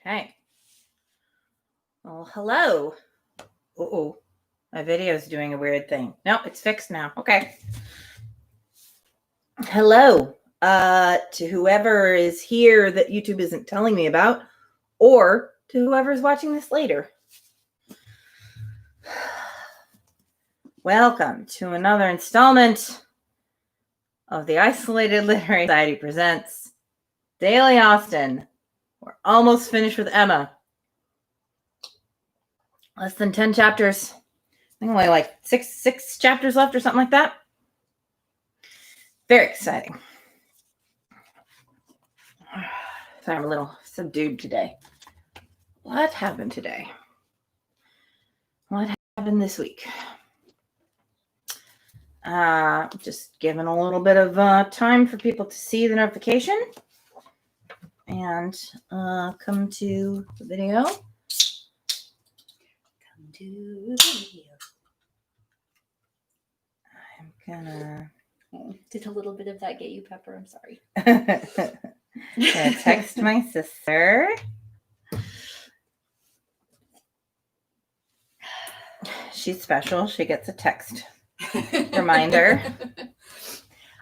Okay. Well, hello. Uh-oh. My video's doing a weird thing. No, it's fixed now. Okay. Hello. To whoever is here that YouTube isn't telling me about, or to whoever's watching this later. Welcome to another installment of the Isolated Literary Society presents Daily Austen. We're almost finished with Emma. Less than 10 chapters. I think only like six chapters left or something like that. Very exciting. Sorry, I'm a little subdued today. What happened today? What happened this week? Just giving a little bit of time for people to see the notification and come to the video. I'm gonna Did a little bit of that get you, Pepper? I'm sorry. gonna text my sister. She's special. She gets a text reminder.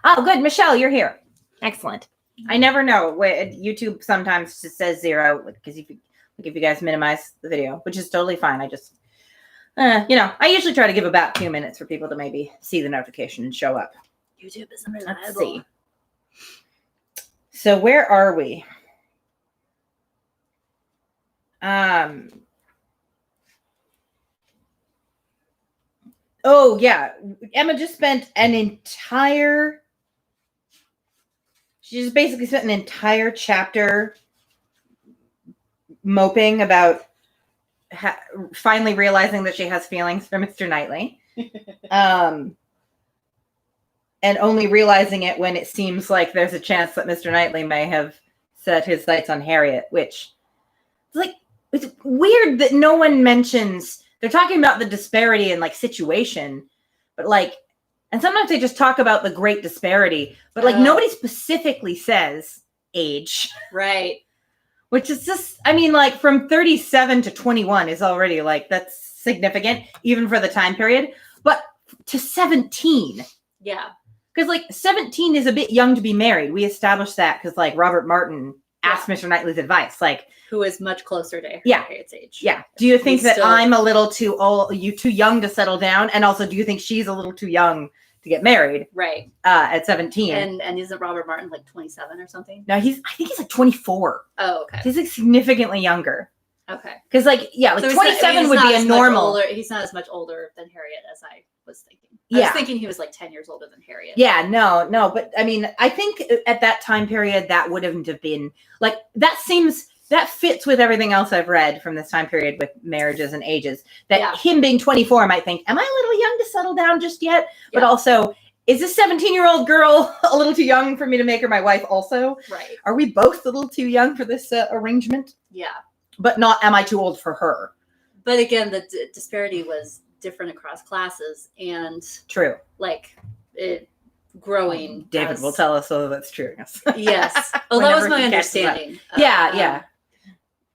Oh, good. Michelle, you're here. Excellent. I never know. YouTube sometimes just says 0 because if you guys minimize the video, which is totally fine. I just, I usually try to give about 2 minutes for people to maybe see the notification and show up. YouTube is unreliable. Let's see. So where are we? Oh yeah, Emma just spent she just basically spent an entire chapter moping about finally realizing that she has feelings for Mr. Knightley. And only realizing it when it seems like there's a chance that Mr. Knightley may have set his sights on Harriet, which it's weird that no one mentions. They're talking about the disparity in situation, but and sometimes they just talk about the great disparity, but nobody specifically says age. Right. Which is just, from 37 to 21 is already that's significant, even for the time period, but to 17. Yeah. Because 17 is a bit young to be married. We established that because Robert Martin asked Mr. Knightley's advice. Who is much closer to Harriet's age. Yeah. Do you think that I'm a little too old, you too young to settle down? And also, do you think she's a little too young to get married? Right. At 17. And isn't Robert Martin 27 or something? No, I think he's 24. Oh, okay. He's significantly younger. Okay. Because 27 would be a normal. He's not as much older than Harriet as I was thinking. I was thinking he was 10 years older than Harriet. Yeah, no. But I think at that time period, that wouldn't have been that fits with everything else I've read from this time period with marriages and ages. That him being 24, I might think, am I a little young to settle down just yet? Yeah. But also, is this 17-year-old girl a little too young for me to make her my wife also? Right. Are we both a little too young for this arrangement? Yeah. But not, am I too old for her? But again, the disparity was different across classes and true. It growing. David will tell us whether that's true. Yes. Well, that was my understanding. Yeah.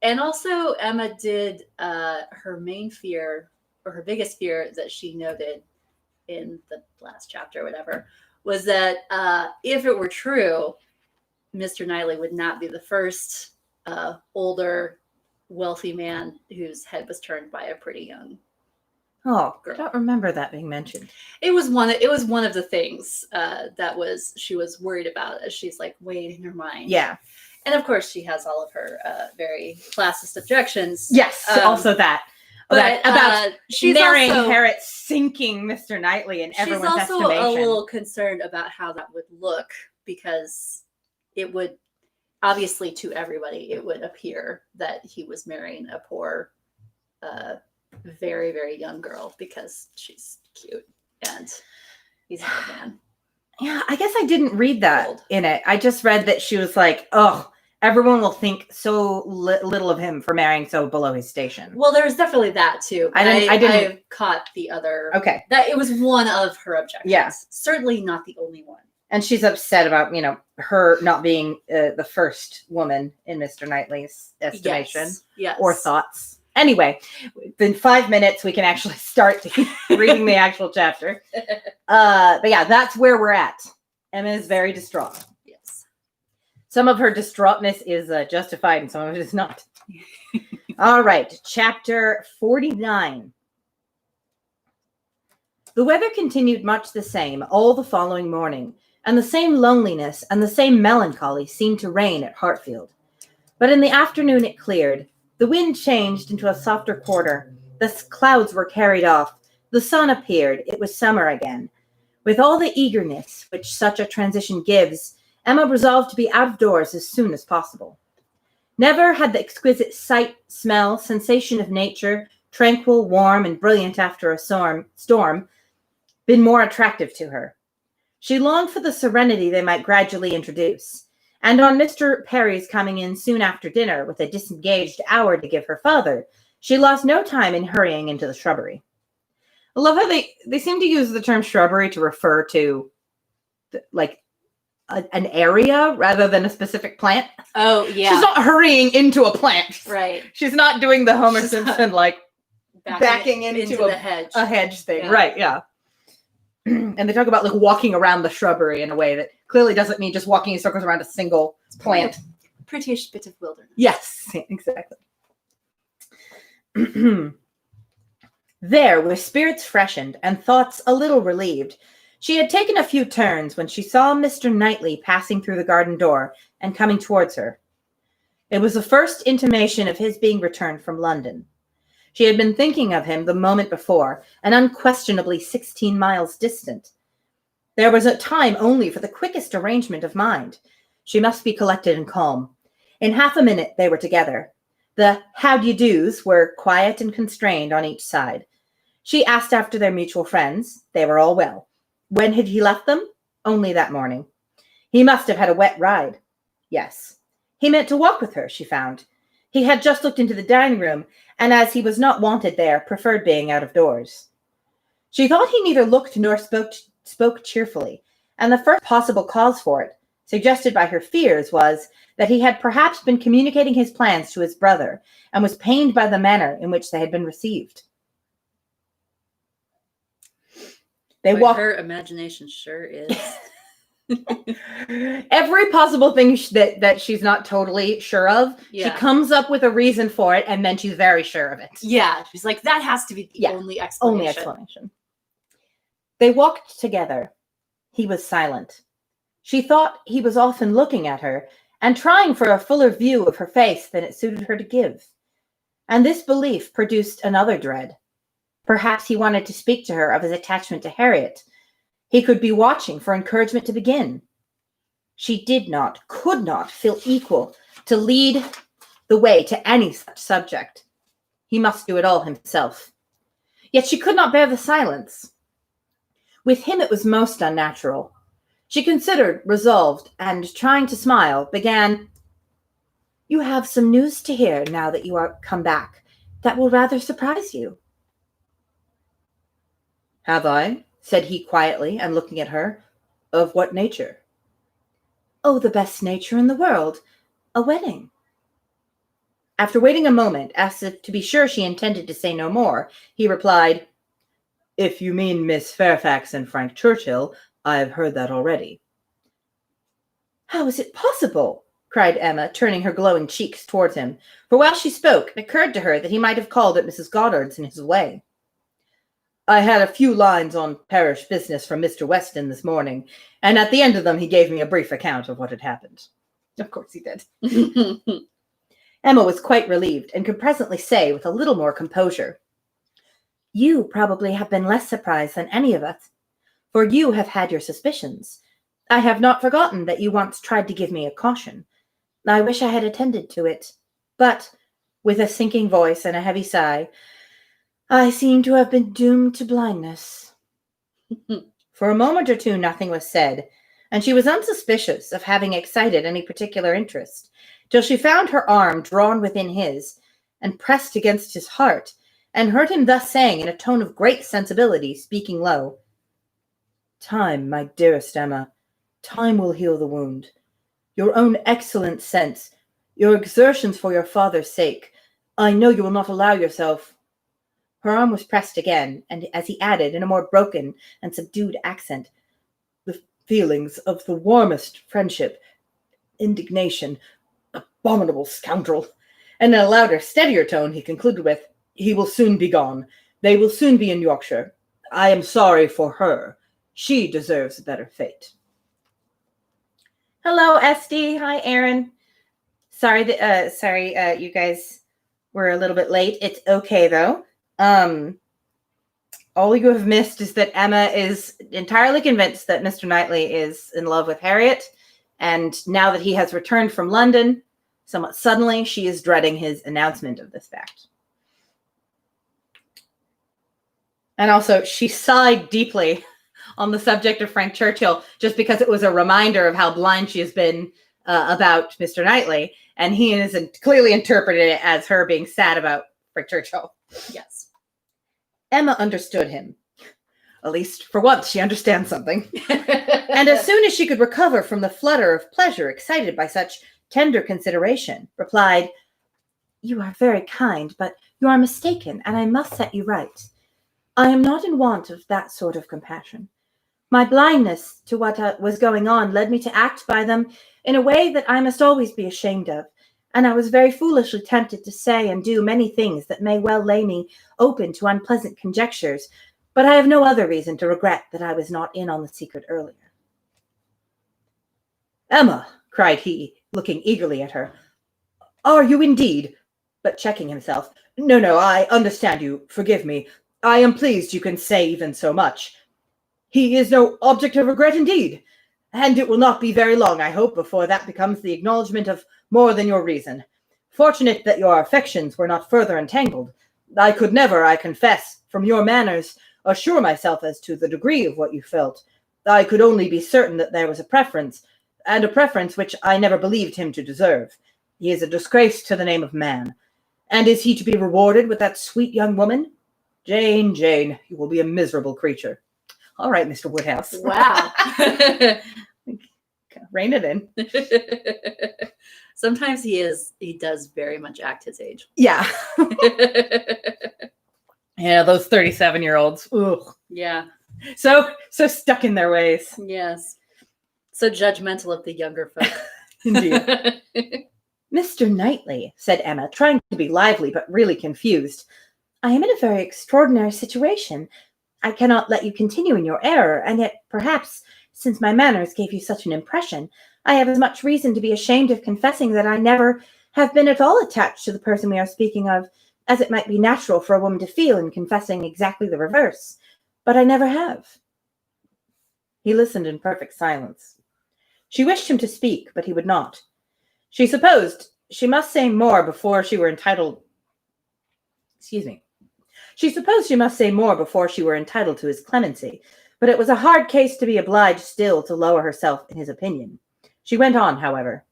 And also Emma did her main fear, or her biggest fear that she noted in the last chapter or whatever, was that if it were true, Mr. Knightley would not be the first older, wealthy man whose head was turned by a pretty young girl. I don't remember that being mentioned. It was one of the things she was worried about as she's weighing in her mind. Yeah. And of course she has all of her very classist objections. Yes, also that. But about she's marrying also, Harriet sinking Mr. Knightley in everyone's estimation. She's also a little concerned about how that would look, because it would, obviously to everybody, it would appear that he was marrying a poor, very, very young girl because she's cute and he's a good man. Yeah, I guess I didn't read that in it. I just read that she was everyone will think so little of him for marrying so below his station. Well, there's definitely that too. I caught the other. Okay. That it was one of her objections. Yeah. Certainly not the only one. And she's upset about, her not being the first woman in Mr. Knightley's estimation Yes. or thoughts. Anyway, in 5 minutes, we can actually start reading the actual chapter. But yeah, that's where we're at. Emma is very distraught. Yes. Some of her distraughtness is justified and some of it is not. All right, chapter 49. The weather continued much the same all the following morning, and the same loneliness and the same melancholy seemed to reign at Hartfield. But in the afternoon it cleared. The wind changed into a softer quarter. The clouds were carried off. The sun appeared. It was summer again. With all the eagerness which such a transition gives, Emma resolved to be out of doors as soon as possible. Never had the exquisite sight, smell, sensation of nature, tranquil, warm, and brilliant after a storm, been more attractive to her. She longed for the serenity they might gradually introduce, and on Mr. Perry's coming in soon after dinner with a disengaged hour to give her father, she lost no time in hurrying into the shrubbery. I love how they seem to use the term shrubbery to refer to an area rather than a specific plant. Oh, yeah. She's not hurrying into a plant. Right. She's not doing the Homer Simpson, backing into the hedge. A hedge thing. Yeah. Right, yeah. And they talk about walking around the shrubbery in a way that clearly doesn't mean just walking in circles around a single plant. Prettyish bit of wilderness. Yes, exactly. There, with spirits freshened and thoughts a little relieved, she had taken a few turns when she saw Mr. Knightley passing through the garden door and coming towards her. It was the first intimation of his being returned from London. She had been thinking of him the moment before, and unquestionably 16 miles distant. There was a time only for the quickest arrangement of mind. She must be collected and calm. In half a minute they were together. The how-d'ye-do's were quiet and constrained on each side. She asked after their mutual friends. They were all well. When had he left them? Only that morning. He must have had a wet ride. Yes. He meant to walk with her, she found. He had just looked into the dining room, and as he was not wanted there, preferred being out of doors. She thought he neither looked nor spoke cheerfully, and the first possible cause for it, suggested by her fears, was that he had perhaps been communicating his plans to his brother, and was pained by the manner in which they had been received. Her imagination sure is. Every possible thing that she's not totally sure of, yeah. She comes up with a reason for it, and then she's very sure of it. Yeah, she's like, that has to be the only explanation. They walked together. He was silent. She thought he was often looking at her and trying for a fuller view of her face than it suited her to give. And this belief produced another dread. Perhaps he wanted to speak to her of his attachment to Harriet. He could be watching for encouragement to begin. She could not feel equal to lead the way to any such subject. He must do it all himself. Yet she could not bear the silence. With him it was most unnatural. She considered, resolved, and trying to smile, began, "You have some news to hear now that you are come back. That will rather surprise you." "Have I?" said he quietly, and looking at her. "Of what nature?" "Oh, the best nature in the world. A wedding." After waiting a moment, as if to be sure she intended to say no more, he replied, "If you mean Miss Fairfax and Frank Churchill, I have heard that already." "How is it possible?" cried Emma, turning her glowing cheeks towards him, for while she spoke, it occurred to her that he might have called at Mrs. Goddard's in his way. "I had a few lines on parish business from Mr. Weston this morning, and at the end of them he gave me a brief account of what had happened." Of course he did. Emma was quite relieved, and could presently say with a little more composure, "You probably have been less surprised than any of us, for you have had your suspicions. I have not forgotten that you once tried to give me a caution. I wish I had attended to it. But," with a sinking voice and a heavy sigh, "I seem to have been doomed to blindness." For a moment or two nothing was said, and she was unsuspicious of having excited any particular interest, till she found her arm drawn within his, and pressed against his heart, and heard him thus saying in a tone of great sensibility, speaking low, "Time, my dearest Emma, Time will heal the wound. Your own excellent sense, your exertions for your father's sake. I know you will not allow yourself. Her arm was pressed again, and as he added in a more broken and subdued accent, the feelings of the warmest friendship, indignation, abominable scoundrel. And in a louder, steadier tone, he concluded with, he will soon be gone. They will soon be in Yorkshire. I am sorry for her. She deserves a better fate. Hello, Esty. Hi, Aaron. Sorry that you guys were a little bit late. It's okay though. All you have missed is that Emma is entirely convinced that Mr. Knightley is in love with Harriet, and now that he has returned from London, somewhat suddenly, she is dreading his announcement of this fact. And also, she sighed deeply on the subject of Frank Churchill, just because it was a reminder of how blind she has been about Mr. Knightley, and he is clearly interpreted it as her being sad about Frank Churchill. Yes. Emma understood him. At least, for once, she understands something. And as soon as she could recover from the flutter of pleasure excited by such tender consideration, replied, "You are very kind, but you are mistaken, and I must set you right. I am not in want of that sort of compassion. My blindness to what was going on led me to act by them in a way that I must always be ashamed of, and I was very foolishly tempted to say and do many things that may well lay me open to unpleasant conjectures, but I have no other reason to regret that I was not in on the secret earlier." "Emma," cried he, looking eagerly at her, "are you indeed—" but checking himself, No, I understand you. Forgive me. I am pleased you can say even so much. He is no object of regret indeed, and it will not be very long, I hope, before that becomes the acknowledgment of more than your reason. Fortunate that your affections were not further entangled. I could never, I confess, from your manners, assure myself as to the degree of what you felt. I could only be certain that there was a preference, and a preference which I never believed him to deserve. He is a disgrace to the name of man. And is he to be rewarded with that sweet young woman? Jane, you will be a miserable creature. All right, Mr. Woodhouse. Wow. Rein it in. Sometimes he does very much act his age. Yeah. Yeah, those 37-year-olds. Ugh. Yeah. So stuck in their ways. Yes. So judgmental of the younger folk. Indeed. Mr. Knightley, said Emma, trying to be lively but really confused, I am in a very extraordinary situation. I cannot let you continue in your error, and yet perhaps, since my manners gave you such an impression, I have as much reason to be ashamed of confessing that I never have been at all attached to the person we are speaking of, as it might be natural for a woman to feel in confessing exactly the reverse. But I never have. He listened in perfect silence. She wished him to speak, but he would not. She supposed she must say more before she were entitled to his clemency, but it was a hard case to be obliged still to lower herself in his opinion. She went on, however.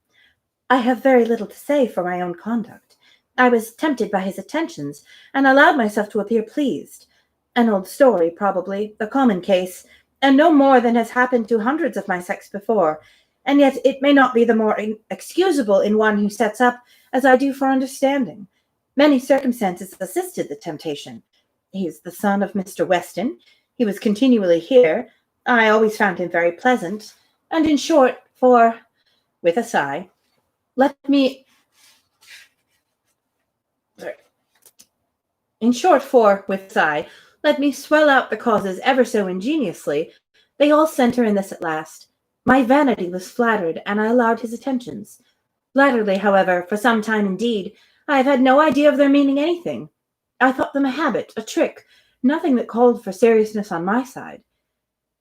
I have very little to say for my own conduct. I was tempted by his attentions, and allowed myself to appear pleased. An old story, probably, a common case, and no more than has happened to hundreds of my sex before, and yet it may not be the more excusable in one who sets up as I do for understanding. Many circumstances assisted the temptation. He is the son of Mr. Weston. He was continually here. I always found him very pleasant. And in short, with a sigh, let me swell out the causes ever so ingeniously. They all center in this at last. My vanity was flattered, and I allowed his attentions. Latterly, however, for some time indeed, I have had no idea of their meaning anything. I thought them a habit, a trick, nothing that called for seriousness on my side.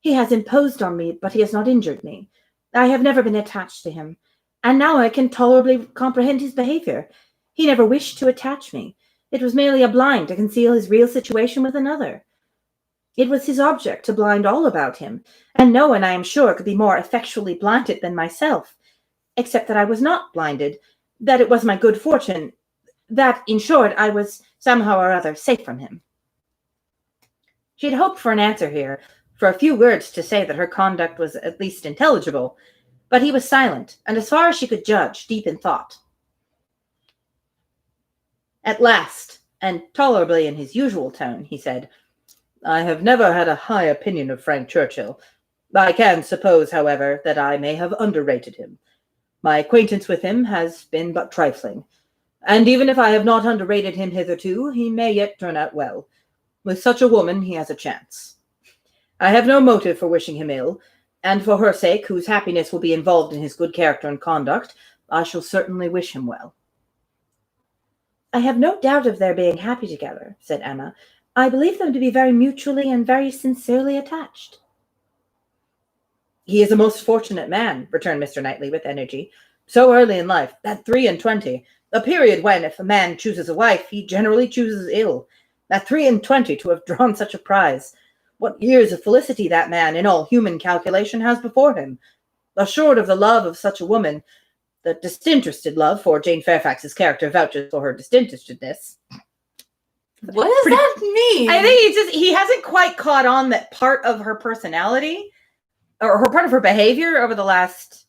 He has imposed on me, but he has not injured me. I have never been attached to him, and now I can tolerably comprehend his behavior. He never wished to attach me. It was merely a blind to conceal his real situation with another. It was his object to blind all about him, and no one, I am sure, could be more effectually blinded than myself, except that I was not blinded, that it was my good fortune, that, in short, I was somehow or other safe from him. She had hoped for an answer here, for a few words to say that her conduct was at least intelligible, but he was silent, and as far as she could judge, deep in thought. At last, and tolerably in his usual tone, he said, "I have never had a high opinion of Frank Churchill. I can suppose, however, that I may have underrated him. My acquaintance with him has been but trifling, and even if I have not underrated him hitherto, he may yet turn out well. With such a woman, he has a chance. I have no motive for wishing him ill, and for her sake, whose happiness will be involved in his good character and conduct, I shall certainly wish him well." "I have no doubt of their being happy together," said Emma. "I believe them to be very mutually and very sincerely attached." "He is a most fortunate man," returned Mr. Knightley with energy. "So early in life, at 23, a period when, if a man chooses a wife, he generally chooses ill. At 23 to have drawn such a prize. What years of felicity that man, in all human calculation, has before him. Assured of the love of such a woman, the disinterested love, for Jane Fairfax's character vouches for her disinterestedness." What does that mean? I think he hasn't quite caught on that part of her personality, or her part of her behavior over the last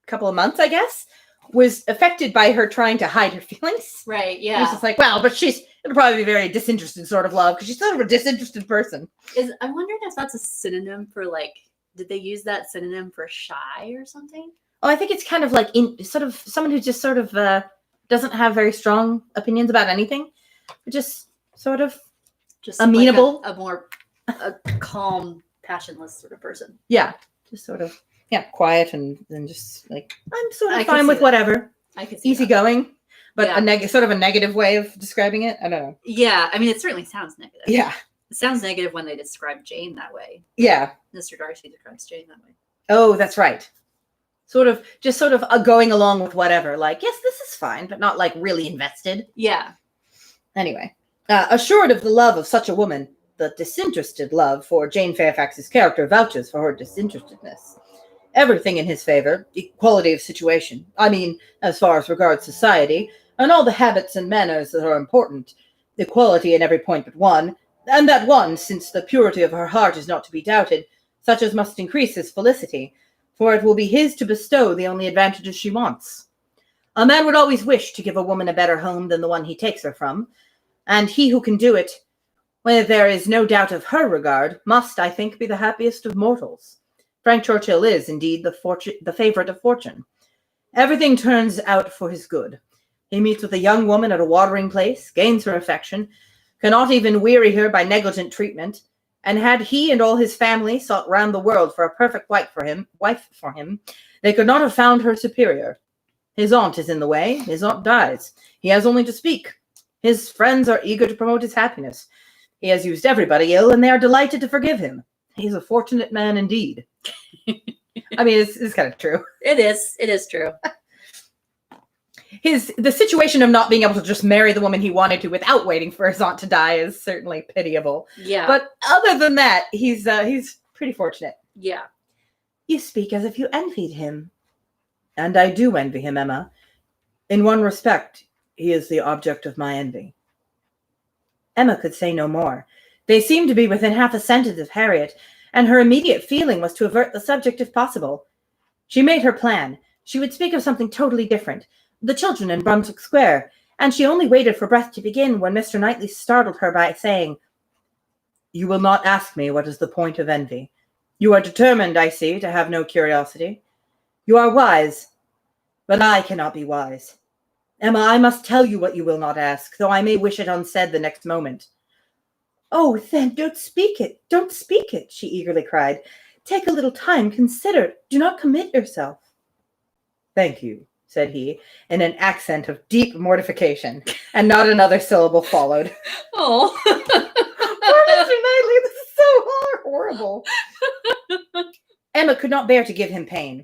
couple of months, I guess, was affected by her trying to hide her feelings. Right, yeah. He's just like, well, but it'll probably be very disinterested sort of love, because she's sort of a disinterested person. I'm wondering if that's a synonym for, like, did they use that synonym for shy or something? Oh, I think it's kind of like sort of someone who just sort of doesn't have very strong opinions about anything. Just sort of just amenable. Like a calm, passionless sort of person. Yeah. Just sort of, quiet and just like, I'm sort of fine with whatever. I can see easygoing, but sort of a negative way of describing it. I don't know. Yeah, I mean, it certainly sounds negative. Yeah. It sounds negative when they describe Jane that way. Yeah. Mr. Darcy describes Jane that way. Oh, that's right. Sort of going along with whatever. Like, yes, this is fine, but not like really invested. Yeah. Anyway, assured of the love of such a woman, the disinterested love for Jane Fairfax's character vouches for her disinterestedness. Everything in his favor, equality of situation, I mean, as far as regards society, and all the habits and manners that are important, equality in every point but one, and that one, since the purity of her heart is not to be doubted, such as must increase his felicity, for it will be his to bestow the only advantages she wants. A man would always wish to give a woman a better home than the one he takes her from, and he who can do it, where there is no doubt of her regard, must, I think, be the happiest of mortals. Frank Churchill is, indeed, the favorite of fortune. Everything turns out for his good. He meets with a young woman at a watering place, gains her affection, cannot even weary her by negligent treatment, and had he and all his family sought round the world for a perfect wife for him, they could not have found her superior. His aunt is in the way. His aunt dies. He has only to speak. His friends are eager to promote his happiness. He has used everybody ill, and they are delighted to forgive him. He's a fortunate man indeed. I mean, it's kind of true. It is. It is true. The situation of not being able to just marry the woman he wanted to without waiting for his aunt to die is certainly pitiable. Yeah. But other than that, he's pretty fortunate. Yeah. You speak as if you envied him. And I do envy him, Emma. In one respect, he is the object of my envy. Emma could say no more. They seemed to be within half a sentence of Harriet, and her immediate feeling was to avert the subject if possible. She made her plan. She would speak of something totally different, the children in Brunswick Square, and she only waited for breath to begin when Mr. Knightley startled her by saying, "You will not ask me what is the point of envy. You are determined, I see, to have no curiosity. You are wise, but I cannot be wise. Emma, I must tell you what you will not ask, though I may wish it unsaid the next moment." "Oh, then, don't speak it, she eagerly cried. "Take a little time, consider, do not commit yourself." "Thank you," said he, in an accent of deep mortification, and not another syllable followed. Oh. Poor Mr. Knightley, this is so horrible. Emma could not bear to give him pain.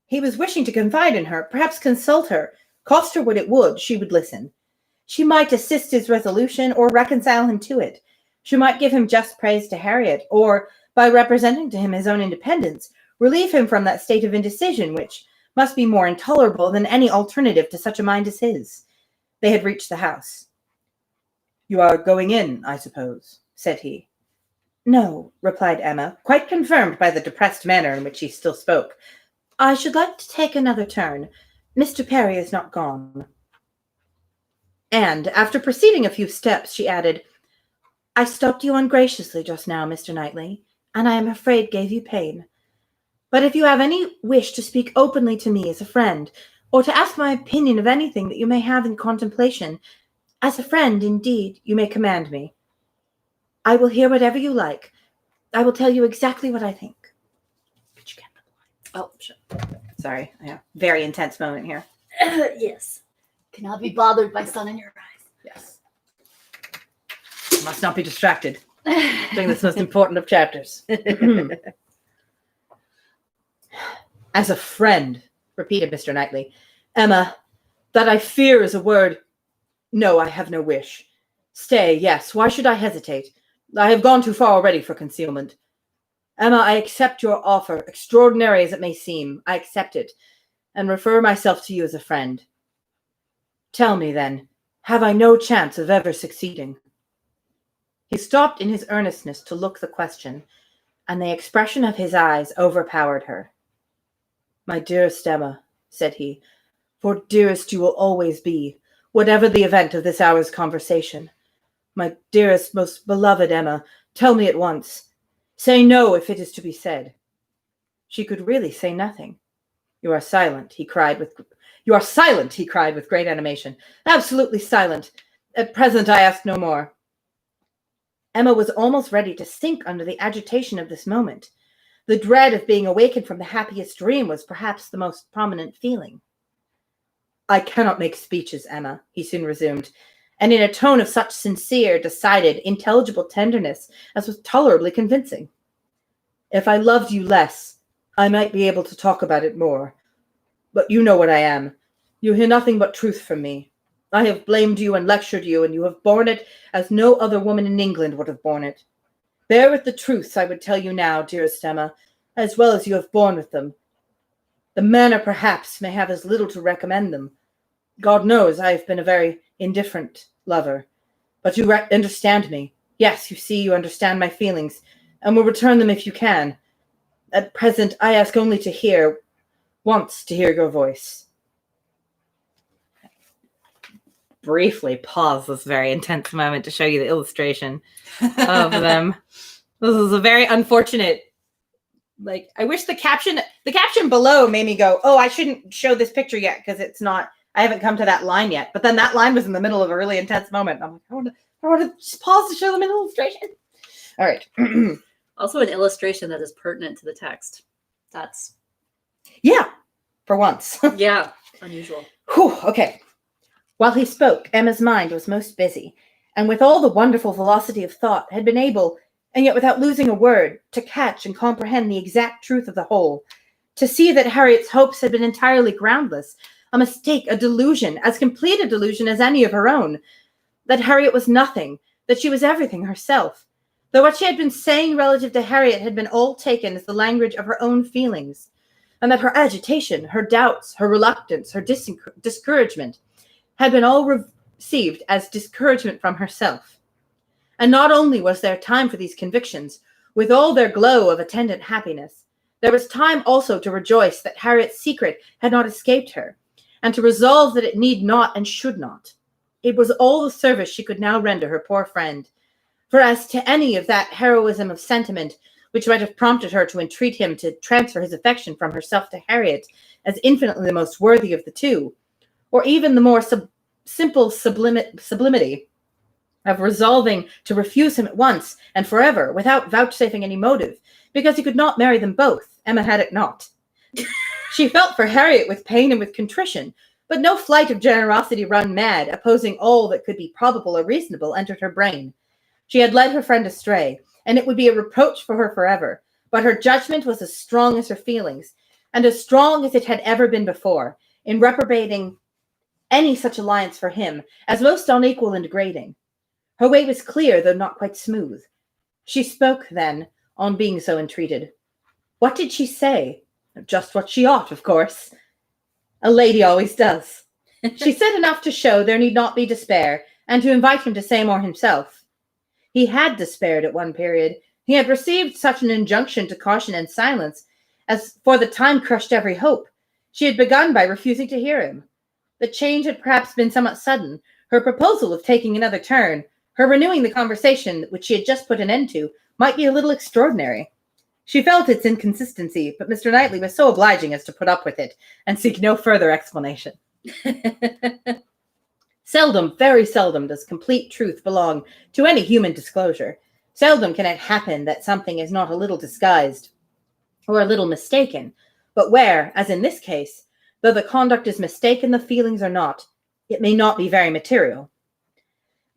He was wishing to confide in her, perhaps consult her. Cost her what it would, she would listen. She might assist his resolution or reconcile him to it. She might give him just praise to Harriet, or, by representing to him his own independence, relieve him from that state of indecision which must be more intolerable than any alternative to such a mind as his. They had reached the house. "You are going in, I suppose," said he. No, replied Emma, quite confirmed by the depressed manner in which he still spoke. I should like to take another turn. Mr. Perry is not gone. And, after proceeding a few steps, she added, I stopped you ungraciously just now, Mr. Knightley, and I am afraid gave you pain. But if you have any wish to speak openly to me as a friend, or to ask my opinion of anything that you may have in contemplation, as a friend, indeed, you may command me. I will hear whatever you like. I will tell you exactly what I think. Could you get the line? Oh, sure. Sorry, yeah, very intense moment here. Yes. Cannot be bothered by sun in your eyes. Yes. Must not be distracted during this most important of chapters. As a friend, repeated Mr. Knightley. Emma, that I fear is a word. No, I have no wish. Stay, yes, why should I hesitate? I have gone too far already for concealment. Emma, I accept your offer, extraordinary as it may seem. I accept it, and refer myself to you as a friend. Tell me, then, have I no chance of ever succeeding? He stopped in his earnestness to look the question, and the expression of his eyes overpowered her. My dearest Emma, said he, for dearest you will always be, whatever the event of this hour's conversation. My dearest, most beloved Emma, tell me at once. Say no if it is to be said. She could really say nothing. You are silent, he cried with great animation. Absolutely silent. At present I ask no more. Emma was almost ready to sink under the agitation of this moment. The dread of being awakened from the happiest dream was perhaps the most prominent feeling. I cannot make speeches, Emma, he soon resumed, and in a tone of such sincere, decided, intelligible tenderness as was tolerably convincing. If I loved you less, I might be able to talk about it more. But you know what I am. You hear nothing but truth from me. I have blamed you and lectured you, and you have borne it as no other woman in England would have borne it. Bear with the truths I would tell you now, dearest Emma, as well as you have borne with them. The manner, perhaps, may have as little to recommend them. God knows I have been a very indifferent lover. But you understand me. Yes, you see, you understand my feelings, and will return them if you can. At present, I ask only to hear your voice. Briefly pause this very intense moment to show you the illustration of them. This is a very unfortunate, I wish the caption below made me go, oh, I shouldn't show this picture yet because I haven't come to that line yet. But then that line was in the middle of a really intense moment. I'm like, I want to just pause to show them an illustration. All right. Also an illustration that is pertinent to the text. Yeah, for once. Yeah, unusual. Whew, okay. While he spoke, Emma's mind was most busy, and with all the wonderful velocity of thought, had been able, and yet without losing a word, to catch and comprehend the exact truth of the whole, to see that Harriet's hopes had been entirely groundless, a mistake, a delusion, as complete a delusion as any of her own, that Harriet was nothing, that she was everything herself, though what she had been saying relative to Harriet had been all taken as the language of her own feelings, and that her agitation, her doubts, her reluctance, her discouragement, had been all received as discouragement from herself. And not only was there time for these convictions, with all their glow of attendant happiness, there was time also to rejoice that Harriet's secret had not escaped her, and to resolve that it need not and should not. It was all the service she could now render her poor friend. For as to any of that heroism of sentiment which might have prompted her to entreat him to transfer his affection from herself to Harriet as infinitely the most worthy of the two, or even the more simple sublimity of resolving to refuse him at once and forever without vouchsafing any motive, because he could not marry them both, Emma had it not. She felt for Harriet with pain and with contrition, but no flight of generosity run mad, opposing all that could be probable or reasonable, entered her brain. She had led her friend astray, and it would be a reproach for her forever, but her judgment was as strong as her feelings, and as strong as it had ever been before, in reprobating any such alliance for him as most unequal and degrading. Her way was clear, though not quite smooth. She spoke, then, on being so entreated. What did she say? Just what she ought, of course. A lady always does. She said enough to show there need not be despair, and to invite him to say more himself. He had despaired at one period. He had received such an injunction to caution and silence as for the time crushed every hope. She had begun by refusing to hear him. The change had perhaps been somewhat sudden, her proposal of taking another turn, her renewing the conversation which she had just put an end to, might be a little extraordinary. She felt its inconsistency, but Mr. Knightley was so obliging as to put up with it and seek no further explanation. Seldom, very seldom, does complete truth belong to any human disclosure. Seldom can it happen that something is not a little disguised or a little mistaken, but where, as in this case, though the conduct is mistaken, the feelings are not, it may not be very material.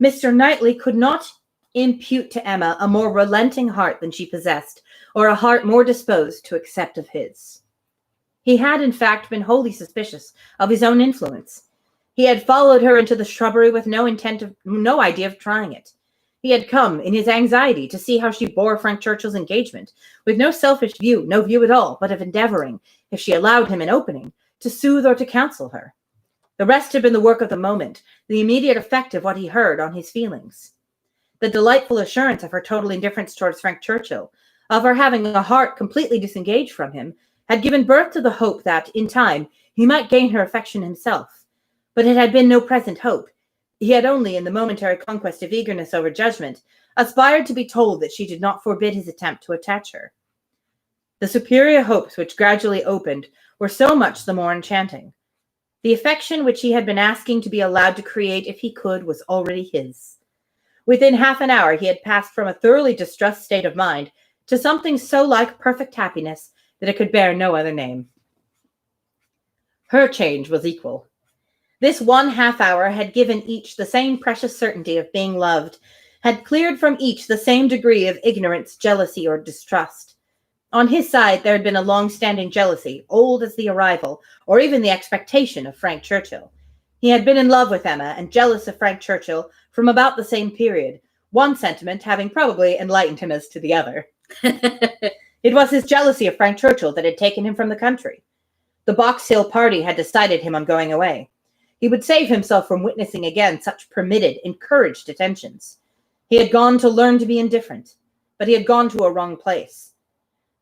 Mr. Knightley could not impute to Emma a more relenting heart than she possessed, or a heart more disposed to accept of his. He had, in fact, been wholly suspicious of his own influence. He had followed her into the shrubbery with no idea of trying it. He had come, in his anxiety, to see how she bore Frank Churchill's engagement, with no selfish view, no view at all, but of endeavoring, if she allowed him an opening, to soothe or to counsel her. The rest had been the work of the moment, the immediate effect of what he heard on his feelings. The delightful assurance of her total indifference towards Frank Churchill, of her having a heart completely disengaged from him, had given birth to the hope that, in time, he might gain her affection himself. But it had been no present hope. He had only, in the momentary conquest of eagerness over judgment, aspired to be told that she did not forbid his attempt to attach her. The superior hopes which gradually opened were so much the more enchanting. The affection which he had been asking to be allowed to create if he could was already his. Within half an hour he had passed from a thoroughly distressed state of mind to something so like perfect happiness that it could bear no other name. Her change was equal. This 1/2 hour had given each the same precious certainty of being loved, had cleared from each the same degree of ignorance, jealousy, or distrust. On his side, there had been a long-standing jealousy, old as the arrival, or even the expectation of Frank Churchill. He had been in love with Emma and jealous of Frank Churchill from about the same period, one sentiment having probably enlightened him as to the other. It was his jealousy of Frank Churchill that had taken him from the country. The Box Hill party had decided him on going away. He would save himself from witnessing again such permitted, encouraged attentions. He had gone to learn to be indifferent, but he had gone to a wrong place.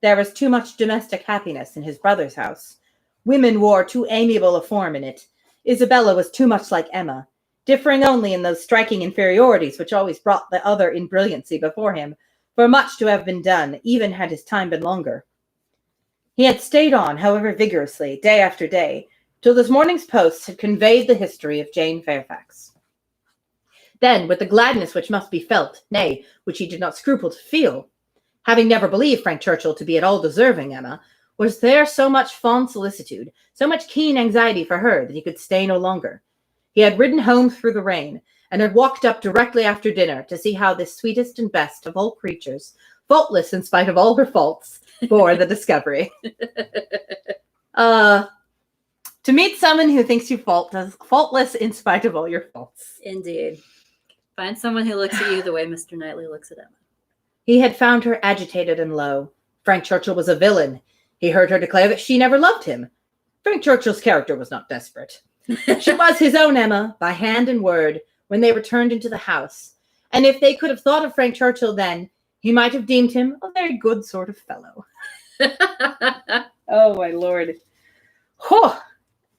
There was too much domestic happiness in his brother's house. Women wore too amiable a form in it. Isabella was too much like Emma, differing only in those striking inferiorities which always brought the other in brilliancy before him, for much to have been done, even had his time been longer. He had stayed on, however vigorously, day after day, till this morning's post had conveyed the history of Jane Fairfax. Then, with the gladness which must be felt, nay, which he did not scruple to feel, having never believed Frank Churchill to be at all deserving Emma, was there so much fond solicitude, so much keen anxiety for her, that he could stay no longer. He had ridden home through the rain, and had walked up directly after dinner to see how this sweetest and best of all creatures, faultless in spite of all her faults, bore the discovery. To meet someone who thinks you faultless in spite of all your faults. Indeed. Find someone who looks at you the way Mr. Knightley looks at Emma. He had found her agitated and low. Frank Churchill was a villain. He heard her declare that she never loved him. Frank Churchill's character was not desperate. She was his own Emma, by hand and word, when they returned into the house. And if they could have thought of Frank Churchill then, he might have deemed him a very good sort of fellow. Oh, my Lord. Whew.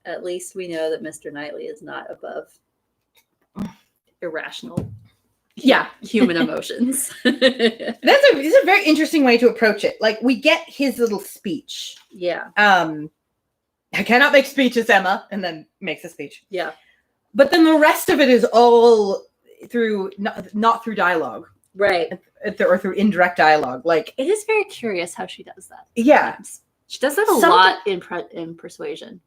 At least we know that Mr. Knightley is not above irrational human emotions. It's a very interesting way to approach it. Like, we get his little speech. Yeah. I cannot make speeches, Emma, and then makes a speech. Yeah. But then the rest of it is all through, not through dialogue. Right. Or through indirect dialogue. Like, it is very curious how she does that. Yeah. Sometimes. She does that a lot in Persuasion.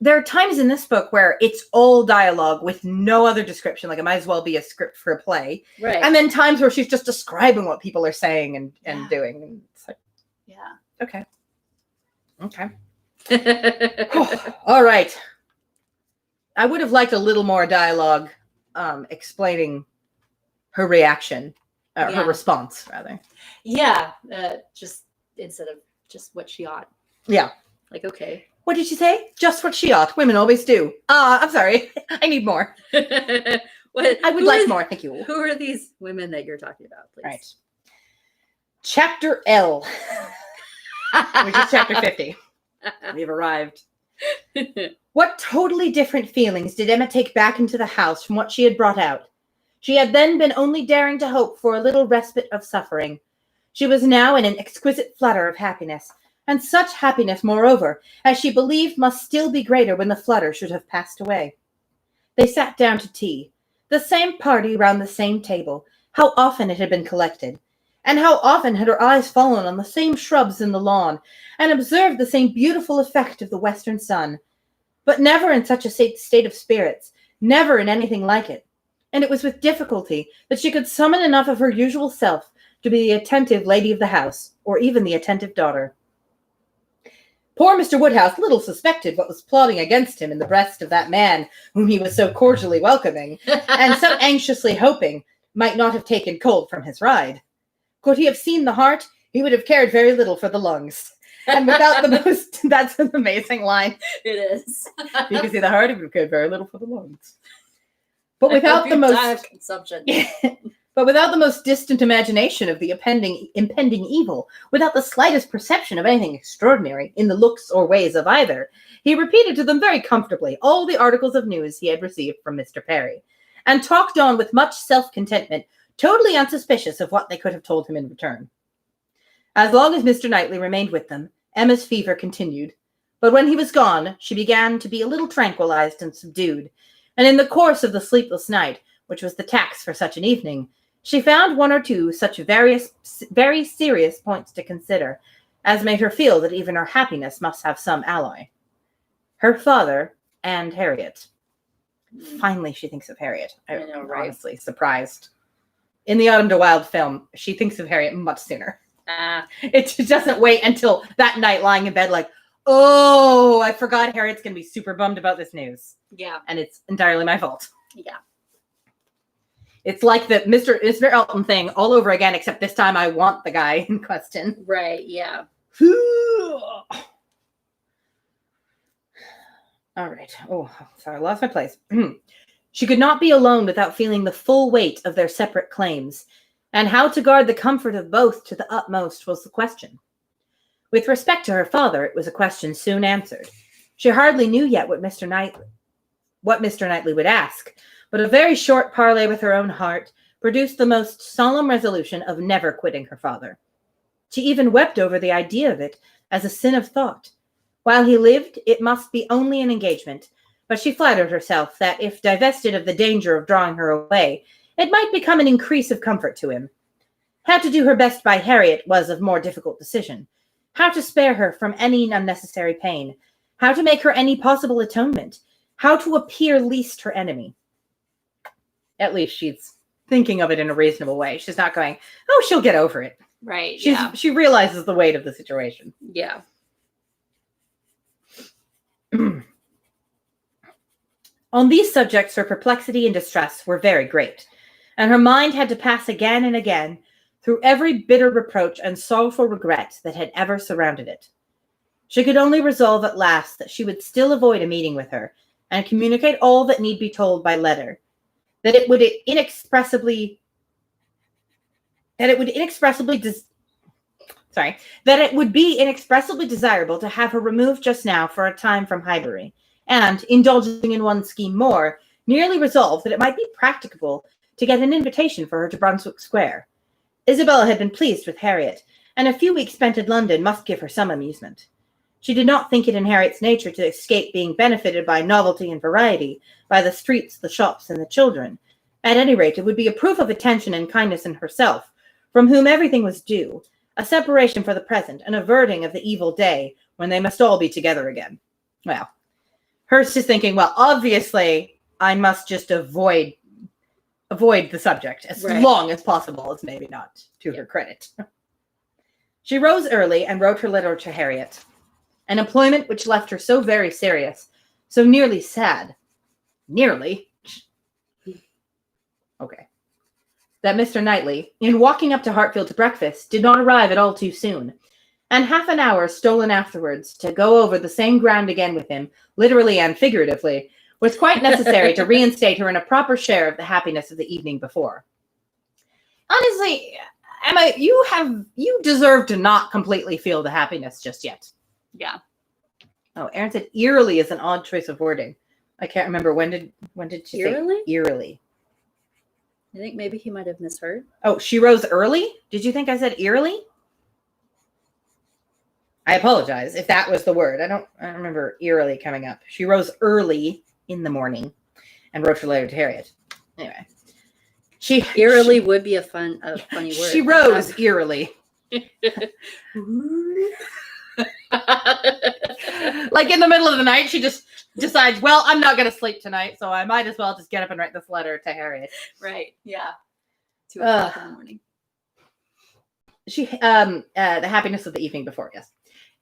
There are times in this book where it's all dialogue with no other description. Like, it might as well be a script for a play. Right. And then times where she's just describing what people are saying and doing. And it's like, yeah. Okay. All right. I would have liked a little more dialogue explaining her reaction, her response, rather. Yeah. Just instead of just what she ought. Yeah. Like, okay. What did she say? Just what she ought. Women always do. I'm sorry. I need more. I would like more. Thank you. Who are these women that you're talking about, please? Right. Chapter L, which is chapter 50. We've arrived. What totally different feelings did Emma take back into the house from what she had brought out? She had then been only daring to hope for a little respite of suffering. She was now in an exquisite flutter of happiness, and such happiness, moreover, as she believed must still be greater when the flutter should have passed away. They sat down to tea, the same party round the same table. How often it had been collected, and how often had her eyes fallen on the same shrubs in the lawn, and observed the same beautiful effect of the western sun, but never in such a state of spirits, never in anything like it. And it was with difficulty that she could summon enough of her usual self to be the attentive lady of the house, or even the attentive daughter. Poor Mr. Woodhouse little suspected what was plotting against him in the breast of that man whom he was so cordially welcoming, and so anxiously hoping might not have taken cold from his ride. Could he have seen the heart, he would have cared very little for the lungs. And without the most, that's an amazing line. It is. You can see the heart, he would have cared very little for the lungs. But without the most consumption. But without the most distant imagination of the impending evil, without the slightest perception of anything extraordinary in the looks or ways of either, he repeated to them very comfortably all the articles of news he had received from Mr. Perry, and talked on with much self-contentment, totally unsuspicious of what they could have told him in return. As long as Mr. Knightley remained with them, Emma's fever continued, but when he was gone, she began to be a little tranquilized and subdued, and in the course of the sleepless night, which was the tax for such an evening, she found one or two such very serious points to consider as made her feel that even her happiness must have some alloy. Her father and Harriet. Finally, she thinks of Harriet. I know, right? Honestly, surprised. In the Autumn to Wild film, she thinks of Harriet much sooner. It just doesn't wait until that night lying in bed like, oh, I forgot Harriet's going to be super bummed about this news. Yeah. And it's entirely my fault. Yeah. It's like the Mr. Elton thing all over again, except this time I want the guy in question. Right, yeah. All right. Oh, sorry, I lost my place. She could not be alone without feeling the full weight of their separate claims, and how to guard the comfort of both to the utmost was the question. With respect to her father, it was a question soon answered. She hardly knew yet what Mr. Knightley would ask, but a very short parley with her own heart produced the most solemn resolution of never quitting her father. She even wept over the idea of it as a sin of thought. While he lived, it must be only an engagement, but she flattered herself that if divested of the danger of drawing her away, it might become an increase of comfort to him. How to do her best by Harriet was of more difficult decision. How to spare her from any unnecessary pain. How to make her any possible atonement. How to appear least her enemy. At least she's thinking of it in a reasonable way. She's not going, oh, she'll get over it. Right, She realizes the weight of the situation. Yeah. On these subjects, her perplexity and distress were very great, and her mind had to pass again and again through every bitter reproach and sorrowful regret that had ever surrounded it. She could only resolve at last that she would still avoid a meeting with her, and communicate all that need be told by letter, that it would be inexpressibly desirable to have her removed just now for a time from Highbury, and, indulging in one scheme more, nearly resolved that it might be practicable to get an invitation for her to Brunswick Square. Isabella had been pleased with Harriet, and a few weeks spent in London must give her some amusement. She did not think it in Harriet's nature to escape being benefited by novelty and variety, by the streets, the shops, and the children. At any rate, it would be a proof of attention and kindness in herself, from whom everything was due, a separation for the present, an averting of the evil day when they must all be together again. Well, Hearst is thinking, well, obviously, I must just avoid the subject as long as possible, as maybe not to her credit. She rose early and wrote her letter to Harriet, an employment which left her so very serious, so nearly sad. Nearly. Okay. That Mr. Knightley, in walking up to Hartfield to breakfast, did not arrive at all too soon, and half an hour stolen afterwards to go over the same ground again with him, literally and figuratively, was quite necessary to reinstate her in a proper share of the happiness of the evening before. Honestly, Emma, you deserve to not completely feel the happiness just yet. Yeah. Oh, Erin said eerily is an odd choice of wording. I can't remember when did she Eerily? say eerily? I think maybe he might have misheard. Oh, she rose early? Did you think I said eerily? I apologize if that was the word. I don't remember eerily coming up. She rose early in the morning and wrote her letter to Harriet. Anyway. Eerily would be a funny word. She rose eerily. Like in the middle of the night, she just decides, well, I'm not going to sleep tonight, so I might as well just get up and write this letter to Harriet. Right, yeah. 2 o'clock in the morning. The happiness of the evening before, yes.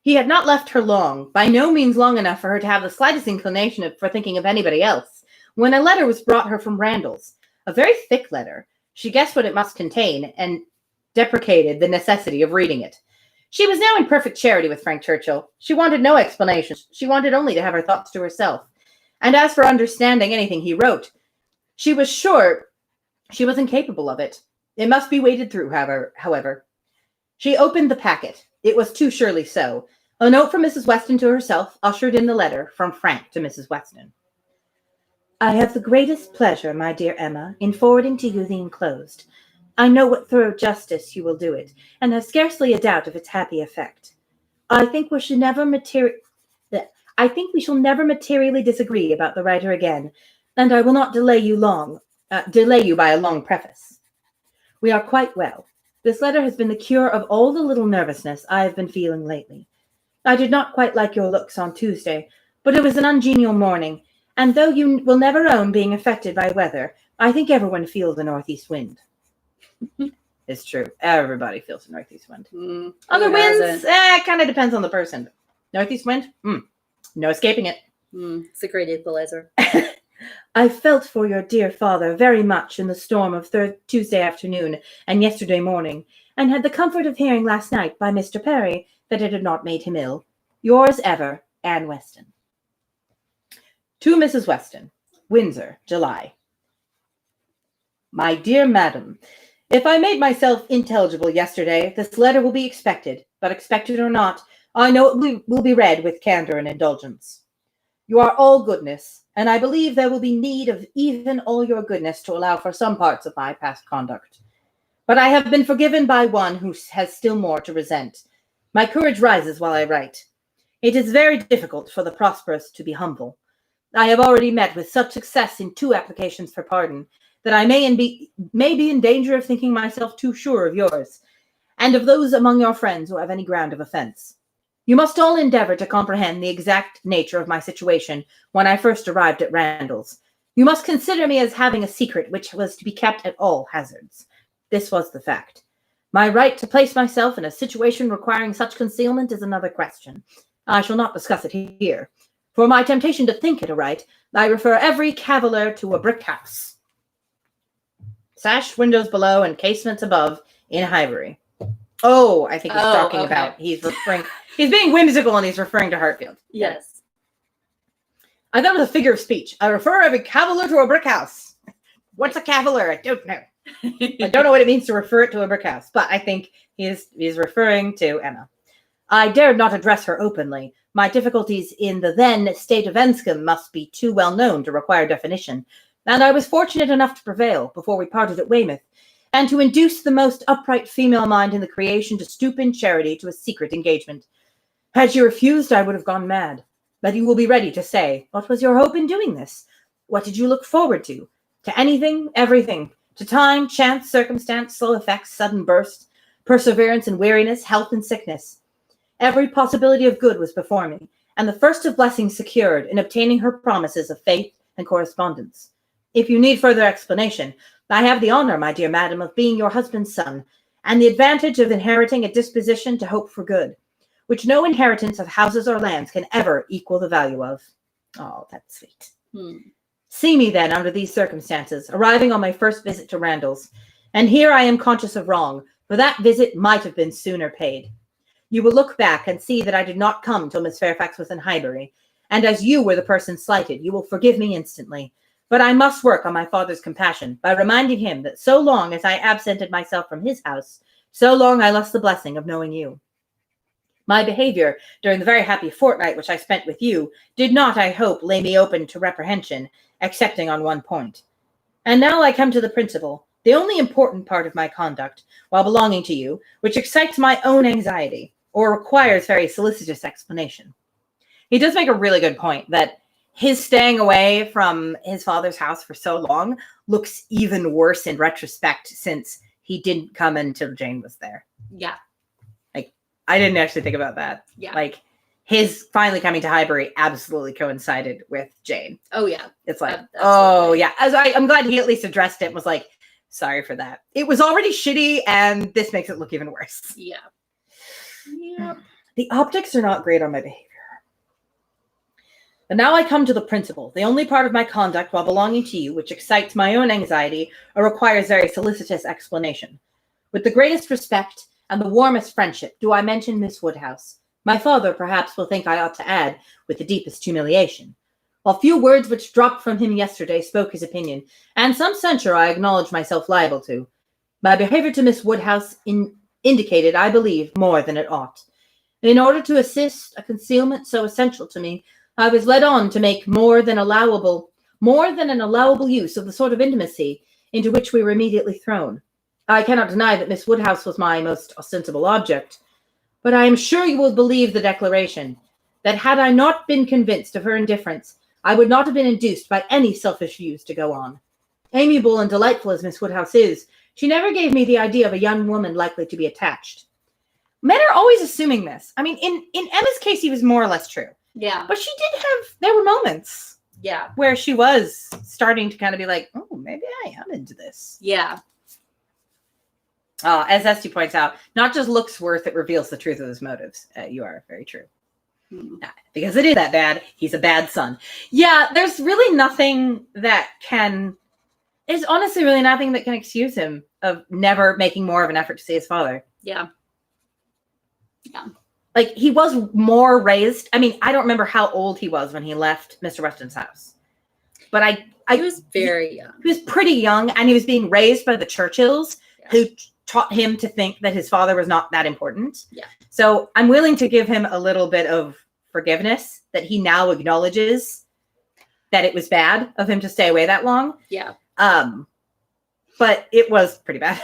He had not left her long, by no means long enough for her to have the slightest inclination for thinking of anybody else, when a letter was brought her from Randall's. A very thick letter. She guessed what it must contain, and deprecated the necessity of reading it. She was now in perfect charity with Frank Churchill. She wanted no explanations. She wanted only to have her thoughts to herself. And as for understanding anything he wrote, she was sure she was incapable of it. It must be waded through, however. She opened the packet. It was too surely so. A note from Mrs. Weston to herself ushered in the letter from Frank to Mrs. Weston. I have the greatest pleasure, my dear Emma, in forwarding to you the enclosed. I know what thorough justice you will do it, and have scarcely a doubt of its happy effect. I think we shall never materially disagree about the writer again, and I will not delay you by a long preface. We are quite well. This letter has been the cure of all the little nervousness I have been feeling lately. I did not quite like your looks on Tuesday, but it was an ungenial morning, and though you will never own being affected by weather, I think everyone feels the northeast wind. It's true. Everybody feels the northeast wind. Other winds, it kind of depends on the person. Northeast wind? No escaping it. It's a great equalizer. I felt for your dear father very much in the storm of Tuesday afternoon and yesterday morning, and had the comfort of hearing last night by Mr. Perry that it had not made him ill. Yours ever, Anne Weston. To Mrs. Weston, Windsor, July. My dear Madam, if I made myself intelligible yesterday, this letter will be expected, but expected or not, I know it will be read with candor and indulgence. You are all goodness, and I believe there will be need of even all your goodness to allow for some parts of my past conduct. But I have been forgiven by one who has still more to resent. My courage rises while I write. It is very difficult for the prosperous to be humble. I have already met with such success in 2 applications for pardon that I may be in danger of thinking myself too sure of yours, and of those among your friends who have any ground of offense. You must all endeavor to comprehend the exact nature of my situation when I first arrived at Randall's. You must consider me as having a secret which was to be kept at all hazards. This was the fact. My right to place myself in a situation requiring such concealment is another question. I shall not discuss it here. For my temptation to think it aright, I refer every caviller to a brick house. Sash windows below and casements above in Highbury. Oh, I think he's talking about, he's being whimsical and he's referring to Hartfield. Yes. I thought it was a figure of speech. I refer every caviller to a brick house. What's a caviller? I don't know. I don't know what it means to refer it to a brick house, but I think he's referring to Emma. I dared not address her openly. My difficulties in the then state of Enscombe must be too well known to require definition, and I was fortunate enough to prevail, before we parted at Weymouth, and to induce the most upright female mind in the creation to stoop in charity to a secret engagement. Had she refused, I would have gone mad. But you will be ready to say, what was your hope in doing this? What did you look forward to? To anything, everything. To time, chance, circumstance, slow effects, sudden bursts, perseverance and weariness, health and sickness. Every possibility of good was before me, and the first of blessings secured in obtaining her promises of faith and correspondence. If you need further explanation, I have the honor, my dear madam, of being your husband's son, and the advantage of inheriting a disposition to hope for good, which no inheritance of houses or lands can ever equal the value of. Oh, that's sweet. See me then under these circumstances, arriving on my first visit to Randall's, and here I am conscious of wrong, for that visit might have been sooner paid. You will look back and see that I did not come till Miss Fairfax was in Highbury, and as you were the person slighted, you will forgive me instantly. But I must work on my father's compassion by reminding him that so long as I absented myself from his house, So long I lost the blessing of knowing you. My behavior during the very happy fortnight which I spent with you did not, I hope, lay me open to reprehension, excepting on one point. And now I come to the principal, the only important part of my conduct, while belonging to you, which excites my own anxiety, or requires very solicitous explanation. He does make a really good point that his staying away from his father's house for so long looks even worse in retrospect since he didn't come until Jane was there. Yeah. Like, I didn't actually think about that. Yeah. Like, his finally coming to Highbury absolutely coincided with Jane. Oh, yeah. It's like, Absolutely. oh, yeah. I'm glad he at least addressed it and was like, sorry for that. It was already shitty, and this makes it look even worse. Yeah. Yep. The optics are not great on my behavior. But now I come to the principal, the only part of my conduct while belonging to you which excites my own anxiety or requires very solicitous explanation. With the greatest respect and the warmest friendship do I mention Miss Woodhouse. My father, perhaps, will think I ought to add, with the deepest humiliation. While few words which dropped from him yesterday spoke his opinion, and some censure I acknowledge myself liable to, my behavior to Miss Woodhouse indicated, I believe, more than it ought. In order to assist a concealment so essential to me, I was led on to make more than an allowable use of the sort of intimacy into which we were immediately thrown. I cannot deny that Miss Woodhouse was my most ostensible object, but I am sure you will believe the declaration that had I not been convinced of her indifference, I would not have been induced by any selfish views to go on. Amiable and delightful as Miss Woodhouse is, she never gave me the idea of a young woman likely to be attached. Men are always assuming this. I mean, in Emma's case, he was more or less true. Yeah. But there were moments Yeah. where she was starting to kind of be like, oh, maybe I am into this. Yeah. As Esty points out, not just looks worth, it reveals the truth of his motives. You are very true. Because it is that bad. He's a bad son. Yeah, there's really nothing that can... There's honestly really nothing that can excuse him of never making more of an effort to see his father. Yeah. Yeah. Like, he was more raised. I mean, I don't remember how old he was when he left Mr. Weston's house. But he was very young. He was pretty young, and he was being raised by the Churchills, who taught him to think that his father was not that important. Yeah. So I'm willing to give him a little bit of forgiveness that he now acknowledges that it was bad of him to stay away that long. Yeah. But it was pretty bad.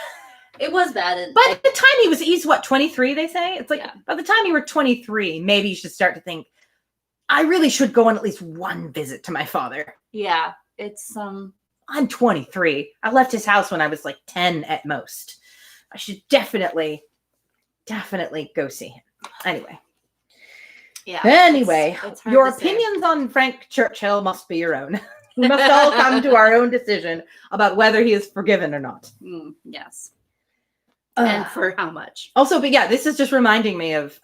It was bad. But at the time he's what, 23, they say? It's like, yeah. By the time you were 23, maybe you should start to think, I really should go on at least one visit to my father. Yeah. It's, I'm 23. I left his house when I was like 10 at most. I should definitely go see him. Anyway. Yeah. Anyway, it's your opinions on Frank Churchill must be your own. We must all come to our own decision about whether he is forgiven or not. Yes. And for how much. Also, but yeah, this is just reminding me of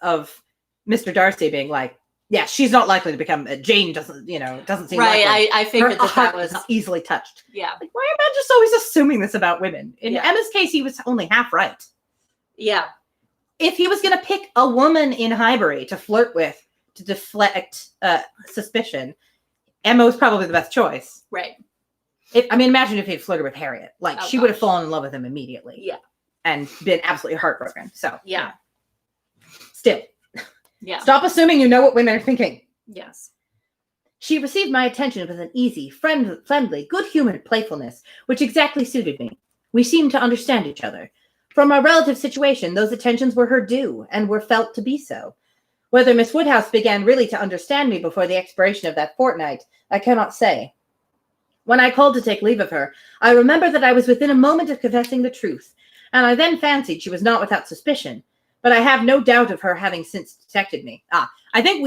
Mr. Darcy being like, yeah, she's not likely to become, Jane doesn't seem right. Likely. I figured that was easily touched. Yeah. Like, why am I just always assuming this about women? In Emma's case, he was only half right. Yeah. If he was going to pick a woman in Highbury to flirt with, to deflect suspicion, Emma was probably the best choice. Right. Imagine if he'd flirted with Harriet. Like, she would have fallen in love with him immediately. Yeah. And been absolutely heartbroken. So, yeah. Still. Yeah. Stop assuming you know what women are thinking. Yes. She received my attention with an easy, friendly, good-humored playfulness, which exactly suited me. We seemed to understand each other. From our relative situation, those attentions were her due, and were felt to be so. Whether Miss Woodhouse began really to understand me before the expiration of that fortnight, I cannot say. When I called to take leave of her, I remember that I was within a moment of confessing the truth, and I then fancied she was not without suspicion, but I have no doubt of her having since detected me. I think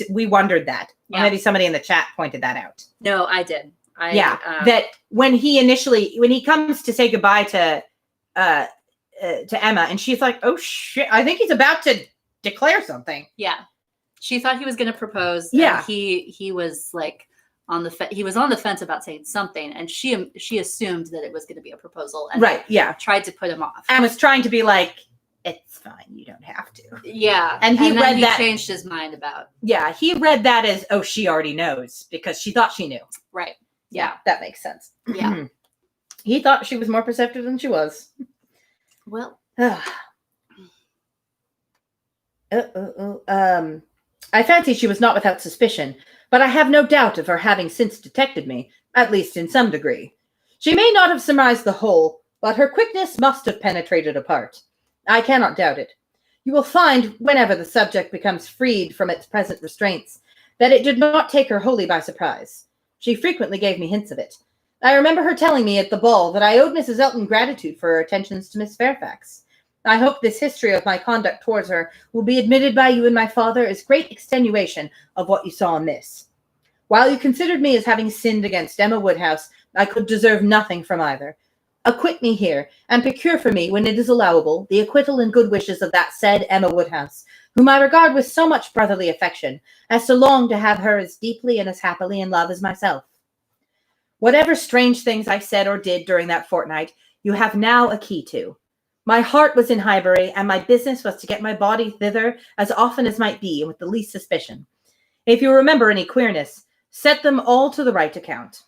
we wondered that. Yeah. Or maybe somebody in the chat pointed that out. No, I did. That when he comes to say goodbye to Emma, and she's like, "Oh shit, I think he's about to declare something." Yeah, she thought he was going to propose. Yeah, and he was like he was on the fence about saying something, and she assumed that it was going to be a proposal, and right? Yeah, tried to put him off. And was trying to be like, "It's fine, you don't have to." Yeah, and he changed his mind about. Yeah, he read that as, "Oh, she already knows," because she thought she knew. Right. Yeah, that makes sense. Yeah. He thought she was more perceptive than she was. Well, I fancy she was not without suspicion, but I have no doubt of her having since detected me, at least in some degree. She may not have surmised the whole, but her quickness must have penetrated a part. I cannot doubt it. You will find, whenever the subject becomes freed from its present restraints, that it did not take her wholly by surprise. She frequently gave me hints of it. I remember her telling me at the ball that I owed Mrs. Elton gratitude for her attentions to Miss Fairfax. I hope this history of my conduct towards her will be admitted by you and my father as great extenuation of what you saw amiss. While you considered me as having sinned against Emma Woodhouse, I could deserve nothing from either. Acquit me here, and procure for me, when it is allowable, the acquittal and good wishes of that said Emma Woodhouse, whom I regard with so much brotherly affection, as to long to have her as deeply and as happily in love as myself. Whatever strange things I said or did during that fortnight, you have now a key to. My heart was in Highbury, and my business was to get my body thither as often as might be, and with the least suspicion. If you remember any queerness, set them all to the right account.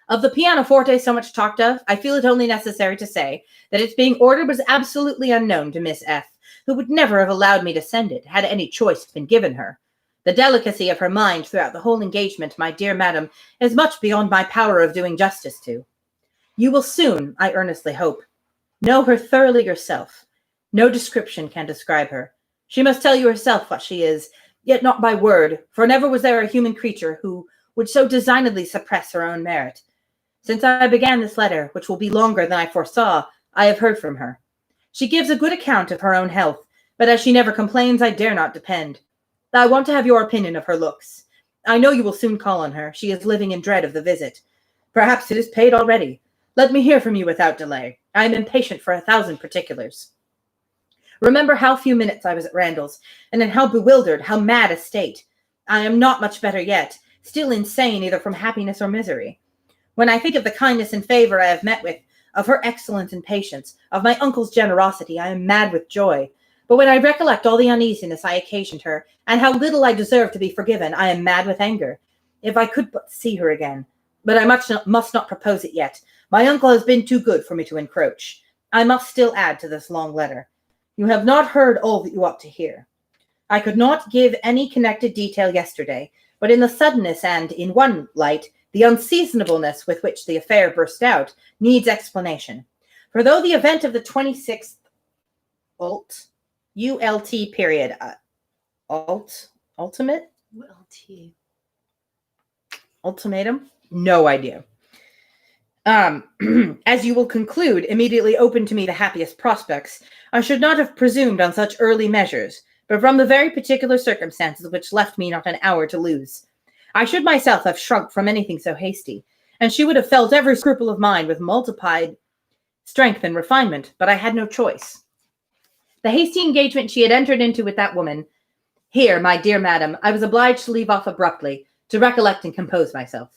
Of the pianoforte so much talked of, I feel it only necessary to say that its being ordered was absolutely unknown to Miss F., who would never have allowed me to send it, had any choice been given her. The delicacy of her mind throughout the whole engagement, my dear madam, is much beyond my power of doing justice to. You will soon, I earnestly hope, know her thoroughly yourself. No description can describe her. She must tell you herself what she is, yet not by word, for never was there a human creature who would so designedly suppress her own merit. Since I began this letter, which will be longer than I foresaw, I have heard from her. She gives a good account of her own health, but as she never complains, I dare not depend. I want to have your opinion of her looks. I know you will soon call on her. She is living in dread of the visit. Perhaps it is paid already. Let me hear from you without delay. I am impatient for 1,000 particulars. Remember how few minutes I was at Randall's, and in how bewildered, how mad a state. I am not much better yet, still insane either from happiness or misery. When I think of the kindness and favor I have met with, of her excellence and patience, of my uncle's generosity, I am mad with joy. But when I recollect all the uneasiness I occasioned her, and how little I deserve to be forgiven, I am mad with anger. If I could but see her again. But I must not propose it yet. My uncle has been too good for me to encroach. I must still add to this long letter. You have not heard all that you ought to hear. I could not give any connected detail yesterday, but in the suddenness and, in one light, the unseasonableness with which the affair burst out needs explanation. For though the event of the 26th ULT period, ultimate? ULT. Ultimatum? No idea. As you will conclude, immediately opened to me the happiest prospects, I should not have presumed on such early measures, but from the very particular circumstances which left me not an hour to lose. I should myself have shrunk from anything so hasty, and she would have felt every scruple of mine with multiplied strength and refinement, but I had no choice. The hasty engagement she had entered into with that woman, here, my dear madam, I was obliged to leave off abruptly, to recollect and compose myself.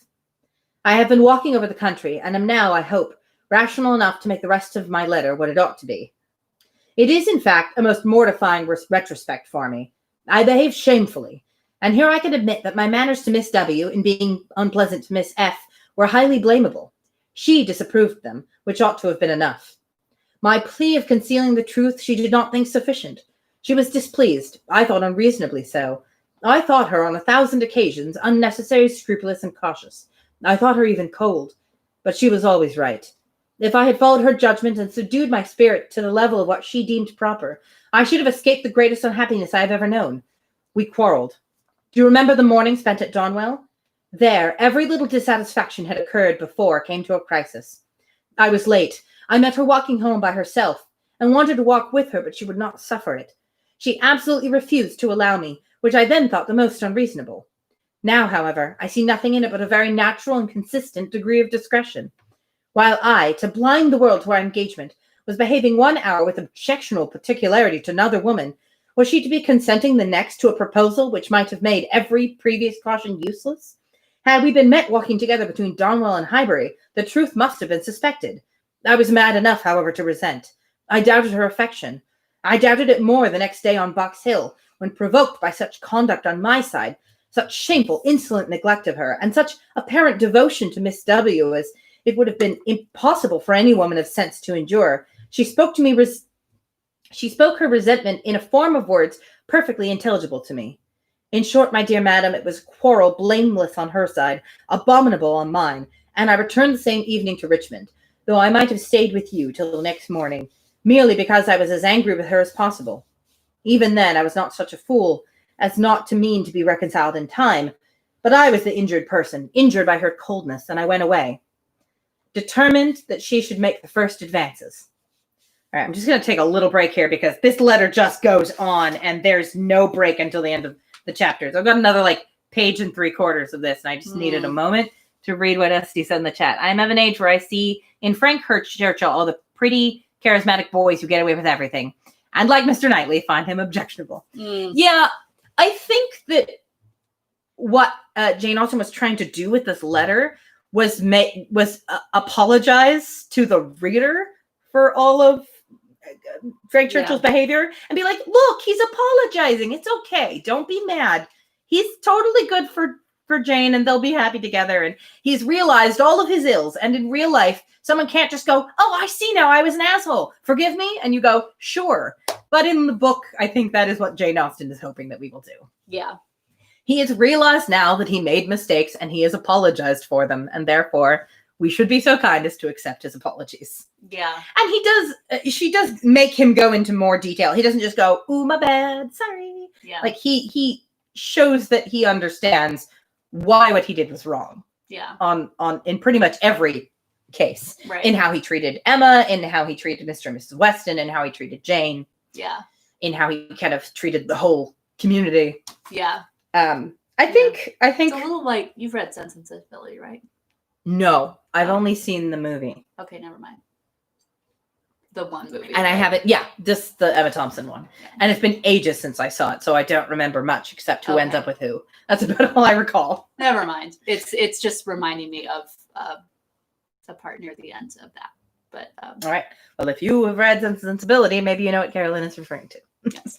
I have been walking over the country, and am now, I hope, rational enough to make the rest of my letter what it ought to be. It is, in fact, a most mortifying retrospect for me. I behaved shamefully, and here I can admit that my manners to Miss W, in being unpleasant to Miss F, were highly blamable. She disapproved them, which ought to have been enough. My plea of concealing the truth she did not think sufficient. She was displeased, I thought unreasonably so. I thought her, on 1,000 occasions, unnecessary, scrupulous, and cautious. I thought her even cold, but she was always right. If I had followed her judgment and subdued my spirit to the level of what she deemed proper, I should have escaped the greatest unhappiness I have ever known. We quarreled. Do you remember the morning spent at Donwell? There, every little dissatisfaction had occurred before came to a crisis. I was late. I met her walking home by herself, and wanted to walk with her, but she would not suffer it. She absolutely refused to allow me, which I then thought the most unreasonable. Now, however, I see nothing in it but a very natural and consistent degree of discretion. While I, to blind the world to our engagement, was behaving 1 hour with objectionable particularity to another woman, was she to be consenting the next to a proposal which might have made every previous caution useless? Had we been met walking together between Donwell and Highbury, the truth must have been suspected. I was mad enough, however, to resent. I doubted her affection. I doubted it more the next day on Box Hill, when provoked by such conduct on my side, such shameful, insolent neglect of her, and such apparent devotion to Miss W as it would have been impossible for any woman of sense to endure. She spoke to me She spoke her resentment in a form of words perfectly intelligible to me. In short, my dear madam, it was a quarrel blameless on her side, abominable on mine, and I returned the same evening to Richmond, though I might have stayed with you till the next morning, merely because I was as angry with her as possible. Even then, I was not such a fool as not to mean to be reconciled in time, but I was the injured person, injured by her coldness, and I went away, determined that she should make the first advances. All right, I'm just going to take a little break here because this letter just goes on, and there's no break until the end of the chapters. I've got another page and 3/4 of this, and I just needed a moment to read what Esty said in the chat. I'm of an age where I see in Frank Churchill all the pretty, charismatic boys who get away with everything, and like Mr. Knightley, find him objectionable. Yeah, I think that what Jane Austen was trying to do with this letter was apologize to the reader for all of Frank Churchill's behavior and be like, look, he's apologizing. It's okay. Don't be mad. He's totally good for Jane and they'll be happy together. And he's realized all of his ills. And in real life, someone can't just go, oh, I see now. I was an asshole. Forgive me. And you go, sure. But in the book, I think that is what Jane Austen is hoping that we will do. Yeah. He has realized now that he made mistakes and he has apologized for them. And therefore, we should be so kind as to accept his apologies. Yeah. And she does make him go into more detail. He doesn't just go, ooh, my bad, sorry. Yeah. He shows that he understands why what he did was wrong. Yeah. In pretty much every case. Right. In how he treated Emma, in how he treated Mr. and Mrs. Weston, and how he treated Jane. Yeah. In how he kind of treated the whole community. Yeah. I think it's a little you've read Sense and Sensibility, right? No, I've only seen the movie. Okay, never mind. The one movie. And I haven't, just the Emma Thompson one. Yeah. And it's been ages since I saw it, so I don't remember much except who ends up with who. That's about all I recall. Never mind. It's just reminding me of the part near the end of that. But all right. Well, if you have read Sense and Sensibility, maybe you know what Carolyn is referring to. Yes.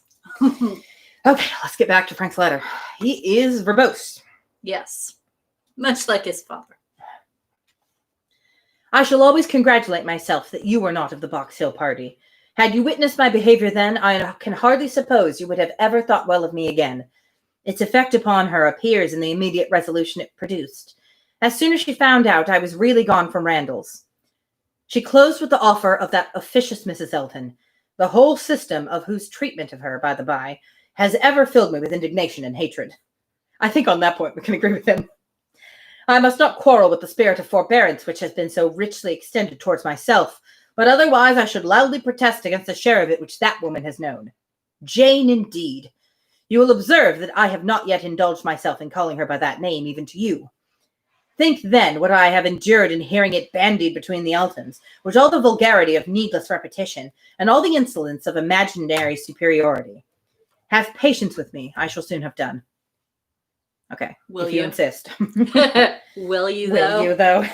Okay, let's get back to Frank's letter. He is verbose. Yes. Much like his father. I shall always congratulate myself that you were not of the Box Hill party. Had you witnessed my behavior then, I can hardly suppose you would have ever thought well of me again. Its effect upon her appears in the immediate resolution it produced. As soon as she found out I was really gone from Randall's, she closed with the offer of that officious Mrs. Elton, the whole system of whose treatment of her, by the by, has ever filled me with indignation and hatred. I think on that point we can agree with him. I must not quarrel with the spirit of forbearance which has been so richly extended towards myself, but otherwise I should loudly protest against the share of it which that woman has known. Jane, indeed. You will observe that I have not yet indulged myself in calling her by that name, even to you. Think, then, what I have endured in hearing it bandied between the Eltons, with all the vulgarity of needless repetition, and all the insolence of imaginary superiority. Have patience with me. I shall soon have done. Okay. Will you insist? Will you, though? Will you, though?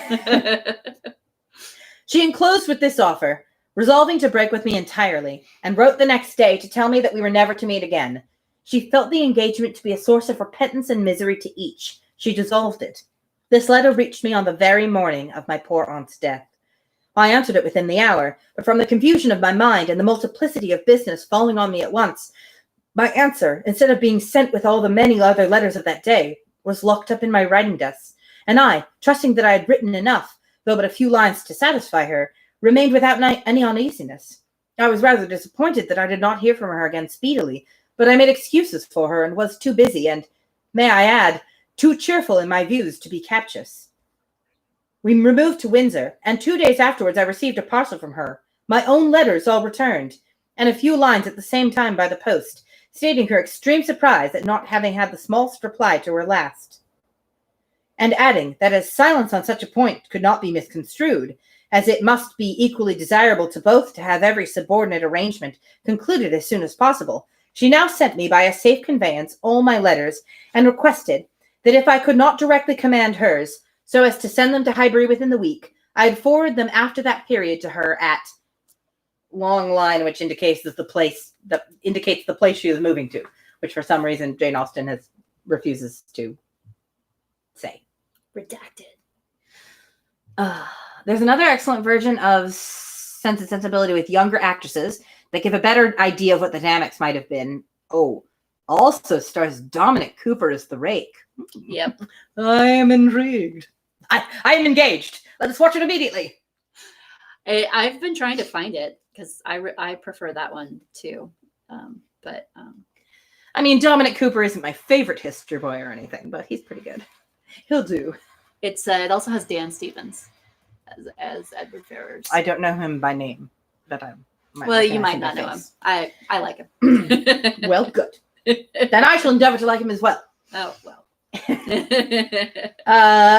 She enclosed with this offer, resolving to break with me entirely, and wrote the next day to tell me that we were never to meet again. She felt the engagement to be a source of repentance and misery to each. She dissolved it. This letter reached me on the very morning of my poor aunt's death. I answered it within the hour, but from the confusion of my mind and the multiplicity of business falling on me at once, my answer, instead of being sent with all the many other letters of that day, was locked up in my writing desk, and I, trusting that I had written enough, though but a few lines to satisfy her, remained without any uneasiness. I was rather disappointed that I did not hear from her again speedily, but I made excuses for her and was too busy and, may I add, too cheerful in my views to be captious. We removed to Windsor, and 2 days afterwards I received a parcel from her, my own letters all returned, and a few lines at the same time by the post, stating her extreme surprise at not having had the smallest reply to her last, and adding that as silence on such a point could not be misconstrued, as it must be equally desirable to both to have every subordinate arrangement concluded as soon as possible, she now sent me by a safe conveyance all my letters, and requested that if I could not directly command hers, so as to send them to Highbury within the week, I'd forward them after that period to her at long line, which indicates the place she is moving to, which for some reason Jane Austen refuses to say. Redacted. There's another excellent version of Sense and Sensibility with younger actresses They give a better idea of what the dynamics might have been. Oh, also stars Dominic Cooper as the rake. Yep. I am intrigued. I am engaged. Let us watch it immediately. I've been trying to find it because I prefer that one too. I mean, Dominic Cooper isn't my favorite history boy or anything, but he's pretty good. He'll do. It also has Dan Stevens as Edward Ferrars. I don't know him by name, but you might not know him. I like him. Well, good. Then I shall endeavor to like him as well. Oh, well.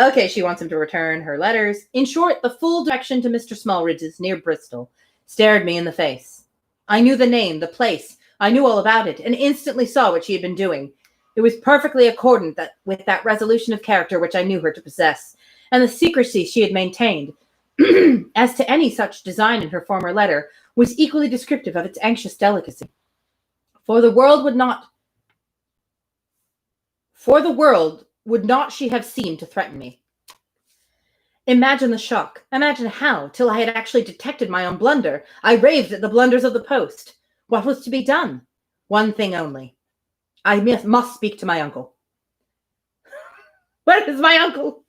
Okay, she wants him to return her letters. In short, the full direction to Mr. Smallridge's near Bristol stared me in the face. I knew the name, the place. I knew all about it, and instantly saw what she had been doing. It was perfectly accordant with that resolution of character which I knew her to possess, and the secrecy she had maintained, as to any such design in her former letter, was equally descriptive of its anxious delicacy. For the world would not she have seemed to threaten me. Imagine the shock. Imagine how, till I had actually detected my own blunder, I raved at the blunders of the post. What was to be done? One thing only. I must speak to my uncle. Where is my uncle?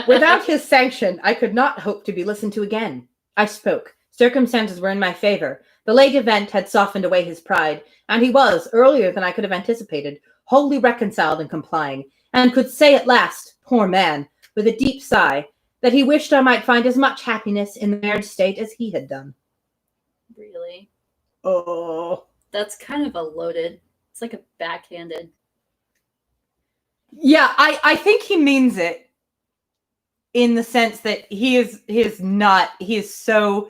Without his sanction, I could not hope to be listened to again. I spoke. Circumstances were in my favor. The late event had softened away his pride, and he was, earlier than I could have anticipated, wholly reconciled and complying, and could say at last, poor man, with a deep sigh, that he wished I might find as much happiness in the marriage state as he had done. Really? Oh. That's kind of it's like a backhanded. Yeah, I think he means it in the sense that he is so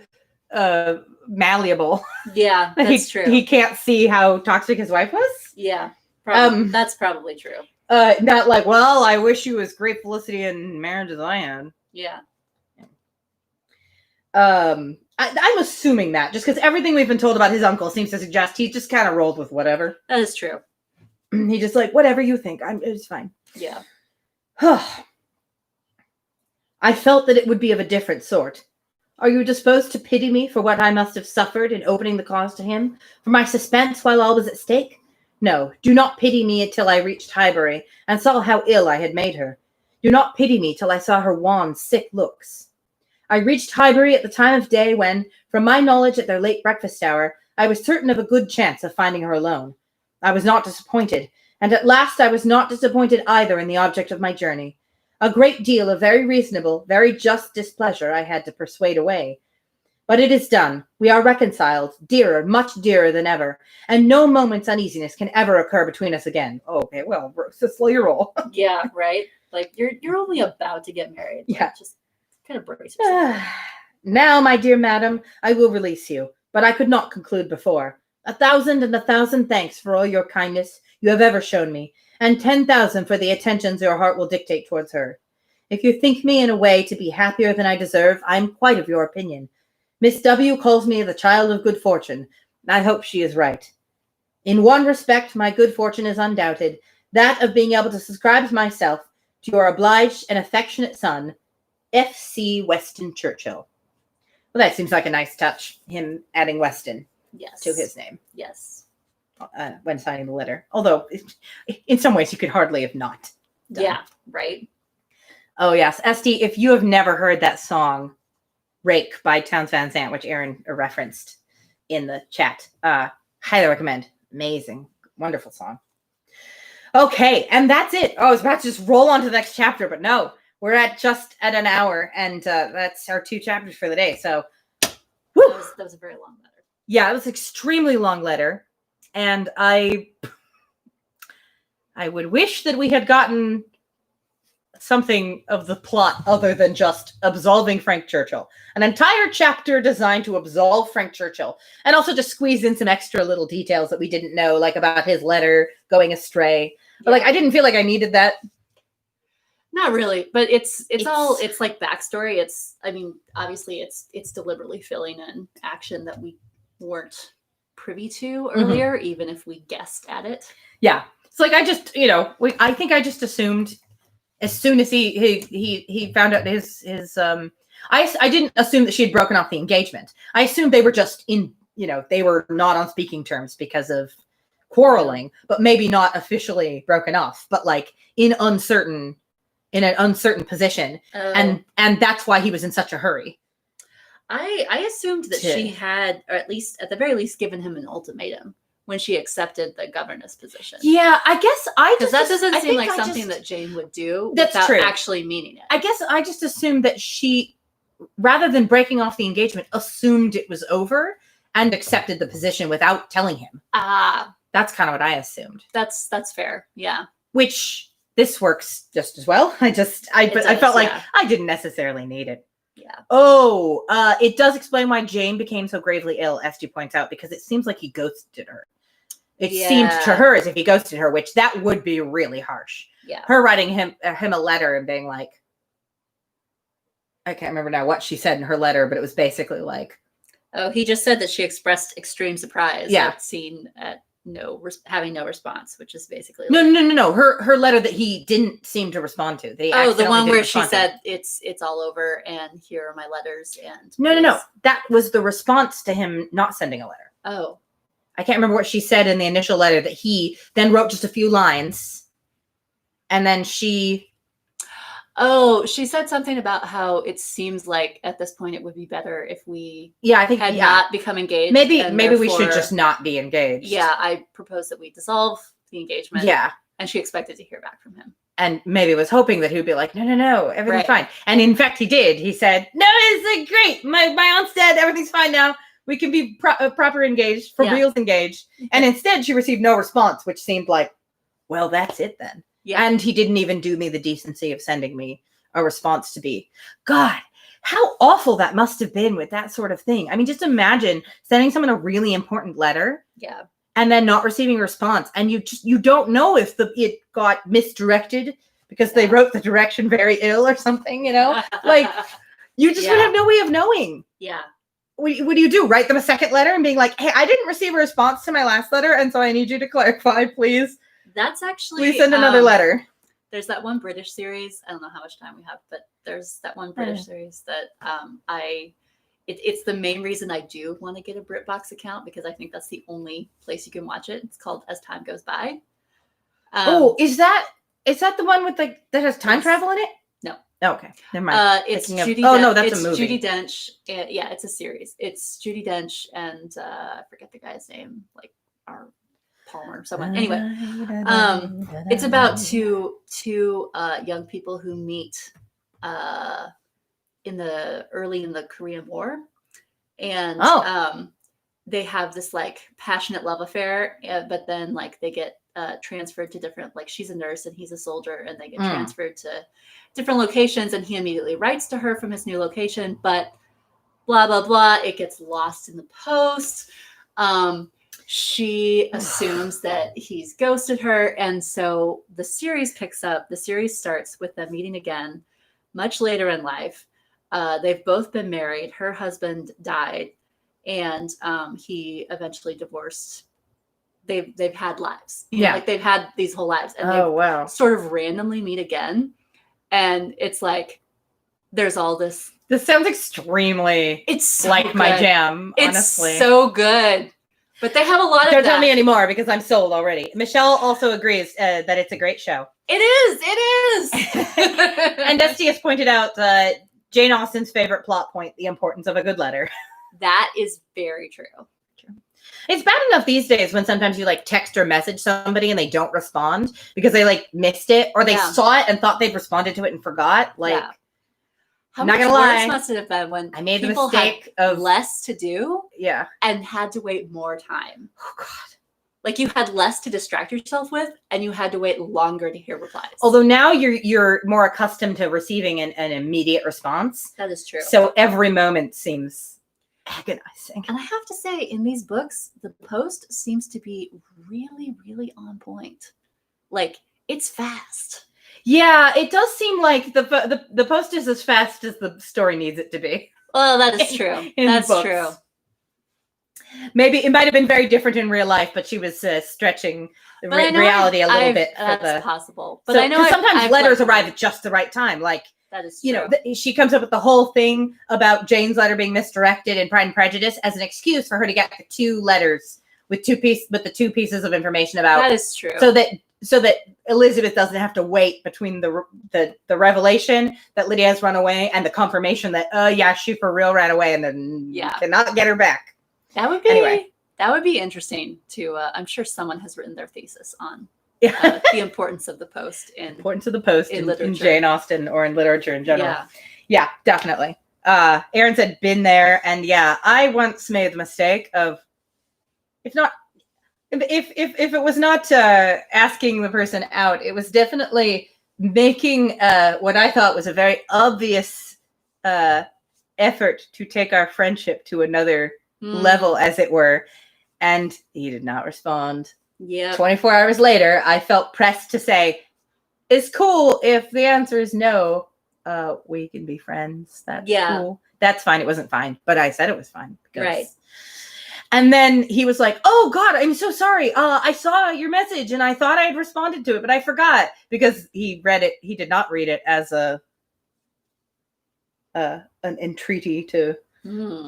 malleable. Yeah, that's true. He can't see how toxic his wife was. Yeah, that's probably true. Not like, well, I wish you as great felicity in marriage as I had. Yeah. I'm assuming that just because everything we've been told about his uncle seems to suggest he just kind of rolled with whatever. That is true. He just like, whatever you think, it's fine. Yeah. I felt that it would be of a different sort. Are you disposed to pity me for what I must have suffered in opening the cause to him, for my suspense while all was at stake? No, do not pity me until I reached Highbury and saw how ill I had made her. Do not pity me till I saw her wan, sick looks. I reached Highbury at the time of day when, from my knowledge at their late breakfast hour, I was certain of a good chance of finding her alone. I was not disappointed, and at last I was not disappointed either in the object of my journey. A great deal of very reasonable, very just displeasure I had to persuade away. But it is done. We are reconciled, dearer, much dearer than ever, and no moment's uneasiness can ever occur between us again. Okay, well, Cicely, you're all. Yeah, right? Like, you're only about to get married. Yeah. Like, just kind of brace yourself. Now, my dear madam, I will release you, but I could not conclude before. 1,000 thanks for all your kindness you have ever shown me, and 10,000 for the attentions your heart will dictate towards her. If you think me in a way to be happier than I deserve, I am quite of your opinion. Miss W. calls me the child of good fortune. I hope she is right. In one respect, my good fortune is undoubted, that of being able to subscribe myself to your obliged and affectionate son, F.C. Weston Churchill. Well, that seems like a nice touch, him adding Weston to his name. Yes. When signing the letter. Although, in some ways, you could hardly have not done. Yeah, right. Oh, yes. Esty, if you have never heard that song, Rake by Townes Van Zandt, which Aaron referenced in the chat, highly recommend. Amazing. Wonderful song. Okay, and that's it. Oh, I was about to just roll on to the next chapter, but no. We're just at an hour, and that's our 2 chapters for the day. So, whew. That was a very long letter. Yeah, it was an extremely long letter, and I would wish that we had gotten something of the plot other than just absolving Frank Churchill. An entire chapter designed to absolve Frank Churchill, and also just squeeze in some extra little details that we didn't know, like about his letter going astray. But like, I didn't feel like I needed that. Not really, but it's like backstory. Obviously it's deliberately filling in action that we weren't privy to earlier, even if we guessed at it. Yeah. It's like, I just, I think I just assumed as soon as he found out his I didn't assume that she had broken off the engagement. I assumed they were just in they were not on speaking terms because of quarreling, but maybe not officially broken off, but like in an uncertain position. And that's why he was in such a hurry. I assumed that she had, or at the very least, given him an ultimatum when she accepted the governess position. Yeah, I guess because that doesn't seem like something that Jane would do without actually meaning it. I guess I just assumed that she, rather than breaking off the engagement, assumed it was over and accepted the position without telling him. That's kind of what I assumed. That's fair. Yeah. Which this works just as well. I felt like I didn't necessarily need it. Yeah. Oh, it does explain why Jane became so gravely ill, Esty points out, because it seems like he ghosted her. It seemed to her as if he ghosted her, which that would be really harsh. Yeah. Her writing him a letter and being like, I can't remember now what she said in her letter, but it was basically like, oh, he just said that she expressed extreme surprise at having no response, which is basically no. Her letter that he didn't seem to respond to. The one where she said it's all over and here are my letters and no. That was the response to him not sending a letter. Oh, I can't remember what she said in the initial letter that he then wrote just a few lines, and then she said something about how it seems like at this point it would be better if we had not become engaged. Maybe we should just not be engaged. Yeah, I proposed that we dissolve the engagement. Yeah. And she expected to hear back from him. And maybe was hoping that he'd be like, no, everything's fine. And in fact, he did. He said, no, it's great. My aunt's dead. Everything's fine now. We can be proper engaged, for reals engaged. And instead, she received no response, which seemed like, well, that's it then. Yeah. And he didn't even do me the decency of sending me a response to be. God, how awful that must have been with that sort of thing. I mean, just imagine sending someone a really important letter. Yeah. And then not receiving a response. And you don't know if it got misdirected because they wrote the direction very ill or something, like you just would have no way of knowing. Yeah. What do you do? Write them a second letter and being like, hey, I didn't receive a response to my last letter. And so I need you to clarify, please. That's actually, please send another letter. There's that one British series. I don't know how much time we have, but there's that one British series that it's the main reason I do want to get a BritBox account because I think that's the only place you can watch it. It's called As Time Goes By. Is that the one with that has time travel in it? No. Oh, okay. Never mind. It's Judi. No, that's a movie. Judi Dench. It's a series. It's Judi Dench and I forget the guy's name, like our Palmer, someone. Anyway, it's about two young people who meet in the Korean War, and they have this like passionate love affair, but then like they get transferred to different, like she's a nurse and he's a soldier, and they get transferred to different locations, and he immediately writes to her from his new location, but blah blah blah, it gets lost in the post. She assumes that he's ghosted her, and so the series picks up. The series starts with them meeting again much later in life. They've both been married. Her husband died, and he eventually divorced. They've had lives. Like they've had these whole lives, and they sort of randomly meet again. And it's like there's all this. This sounds extremely. It's so like good. My jam. Honestly, it's so good. But they have a lot of Don't tell me anymore because I'm sold already. Michelle also agrees that it's a great show. It is. And Dusty has pointed out Jane Austen's favorite plot point, the importance of a good letter. That is very true. It's bad enough these days when sometimes you like text or message somebody and they don't respond because they like missed it or they saw it and thought they'd responded to it and forgot. Like, how not much gonna lie, worse must it have been when I made the people mistake had of less to do, and had to wait more time. Oh God! Like you had less to distract yourself with, and you had to wait longer to hear replies. Although now you're more accustomed to receiving an immediate response. That is true. So every moment seems agonizing. And I have to say, in these books, the post seems to be really, really on point. Like it's fast. Yeah, it does seem like the post is as fast as the story needs it to be. Well, that is true. That's true. Maybe it might have been very different in real life, but she was stretching the reality a little bit. That's possible. But so, I know sometimes letters arrive at just the right time. Like That is true. You know, she comes up with the whole thing about Jane's letter being misdirected in Pride and Prejudice as an excuse for her to get the 2 letters with the 2 pieces of information about. That is true. So that Elizabeth doesn't have to wait between the revelation that Lydia has run away and the confirmation that she for real ran away and then cannot get her back. That would be interesting to. I'm sure someone has written their thesis on the importance of the post in Jane Austen or in literature in general. Yeah, definitely. Aaron said been there, and I once made the mistake of if it was not asking the person out, it was definitely making what I thought was a very obvious effort to take our friendship to another level, as it were, and he did not respond. 24 hours later, I felt pressed to say, it's cool if the answer is no. We can be friends. That's cool. That's fine. It wasn't fine, but I said it was fine. Right. And then he was like, oh, God, I'm so sorry. I saw your message and I thought I had responded to it, but I forgot, because he read it. He did not read it as an entreaty to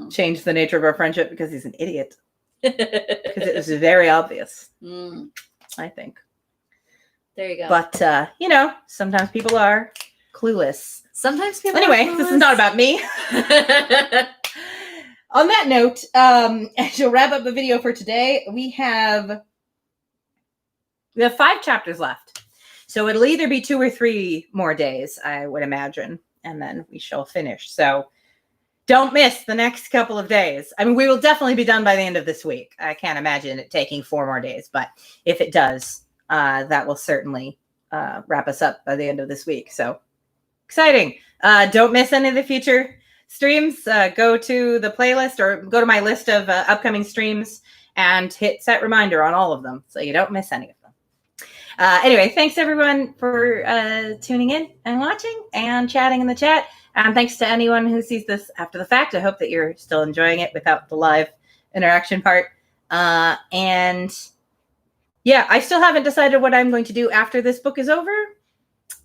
change the nature of our friendship, because he's an idiot. Because it was very obvious, I think. There you go. But, sometimes people are clueless. Sometimes people Anyway, this is not about me. On that note, to wrap up the video for today, we have 5 chapters left. So it'll either be 2 or 3 more days, I would imagine, and then we shall finish. So don't miss the next couple of days. I mean, we will definitely be done by the end of this week. I can't imagine it taking 4 more days, but if it does, that will certainly wrap us up by the end of this week. So exciting. Don't miss any of the future streams. Go to the playlist or go to my list of upcoming streams and hit set reminder on all of them so you don't miss any of them. Anyway, thanks everyone for tuning in and watching and chatting in the chat. And thanks to anyone who sees this after the fact. I hope that you're still enjoying it without the live interaction part. And I still haven't decided what I'm going to do after this book is over.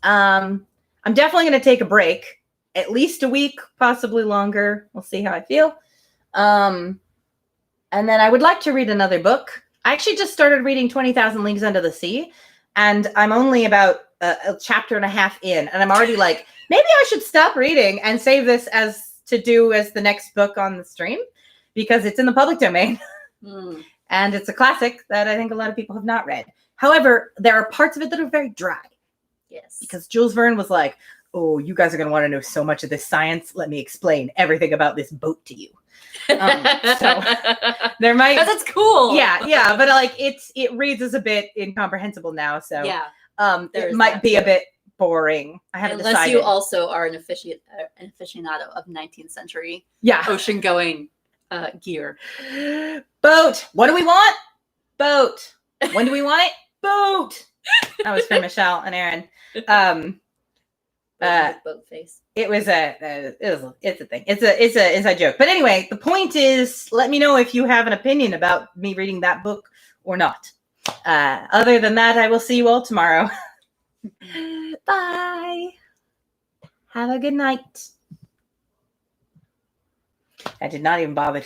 I'm definitely going to take a break, at least a week, possibly longer. We'll see how I feel. And then I would like to read another book. I actually just started reading 20,000 Leagues Under the Sea, and I'm only about a chapter and a half in, and I'm already like, maybe I should stop reading and save this as the next book on the stream, because it's in the public domain. And it's a classic that I think a lot of people have not read. However, there are parts of it that are very dry. Yes. Because Jules Verne was like, oh, you guys are going to want to know so much of this science. Let me explain everything about this boat to you. So there might... That's cool. Yeah. But like it reads as a bit incomprehensible now. So it might be a bit boring. I haven't decided. Unless you also are an aficionado of 19th century ocean-going gear. Boat. What do we want? Boat. When do we want it? Boat. That was for Michelle and Aaron. Boat face. It's a thing. It's a joke. But anyway, the point is, let me know if you have an opinion about me reading that book or not. Other than that, I will see you all tomorrow. Bye. Have a good night. I did not even bother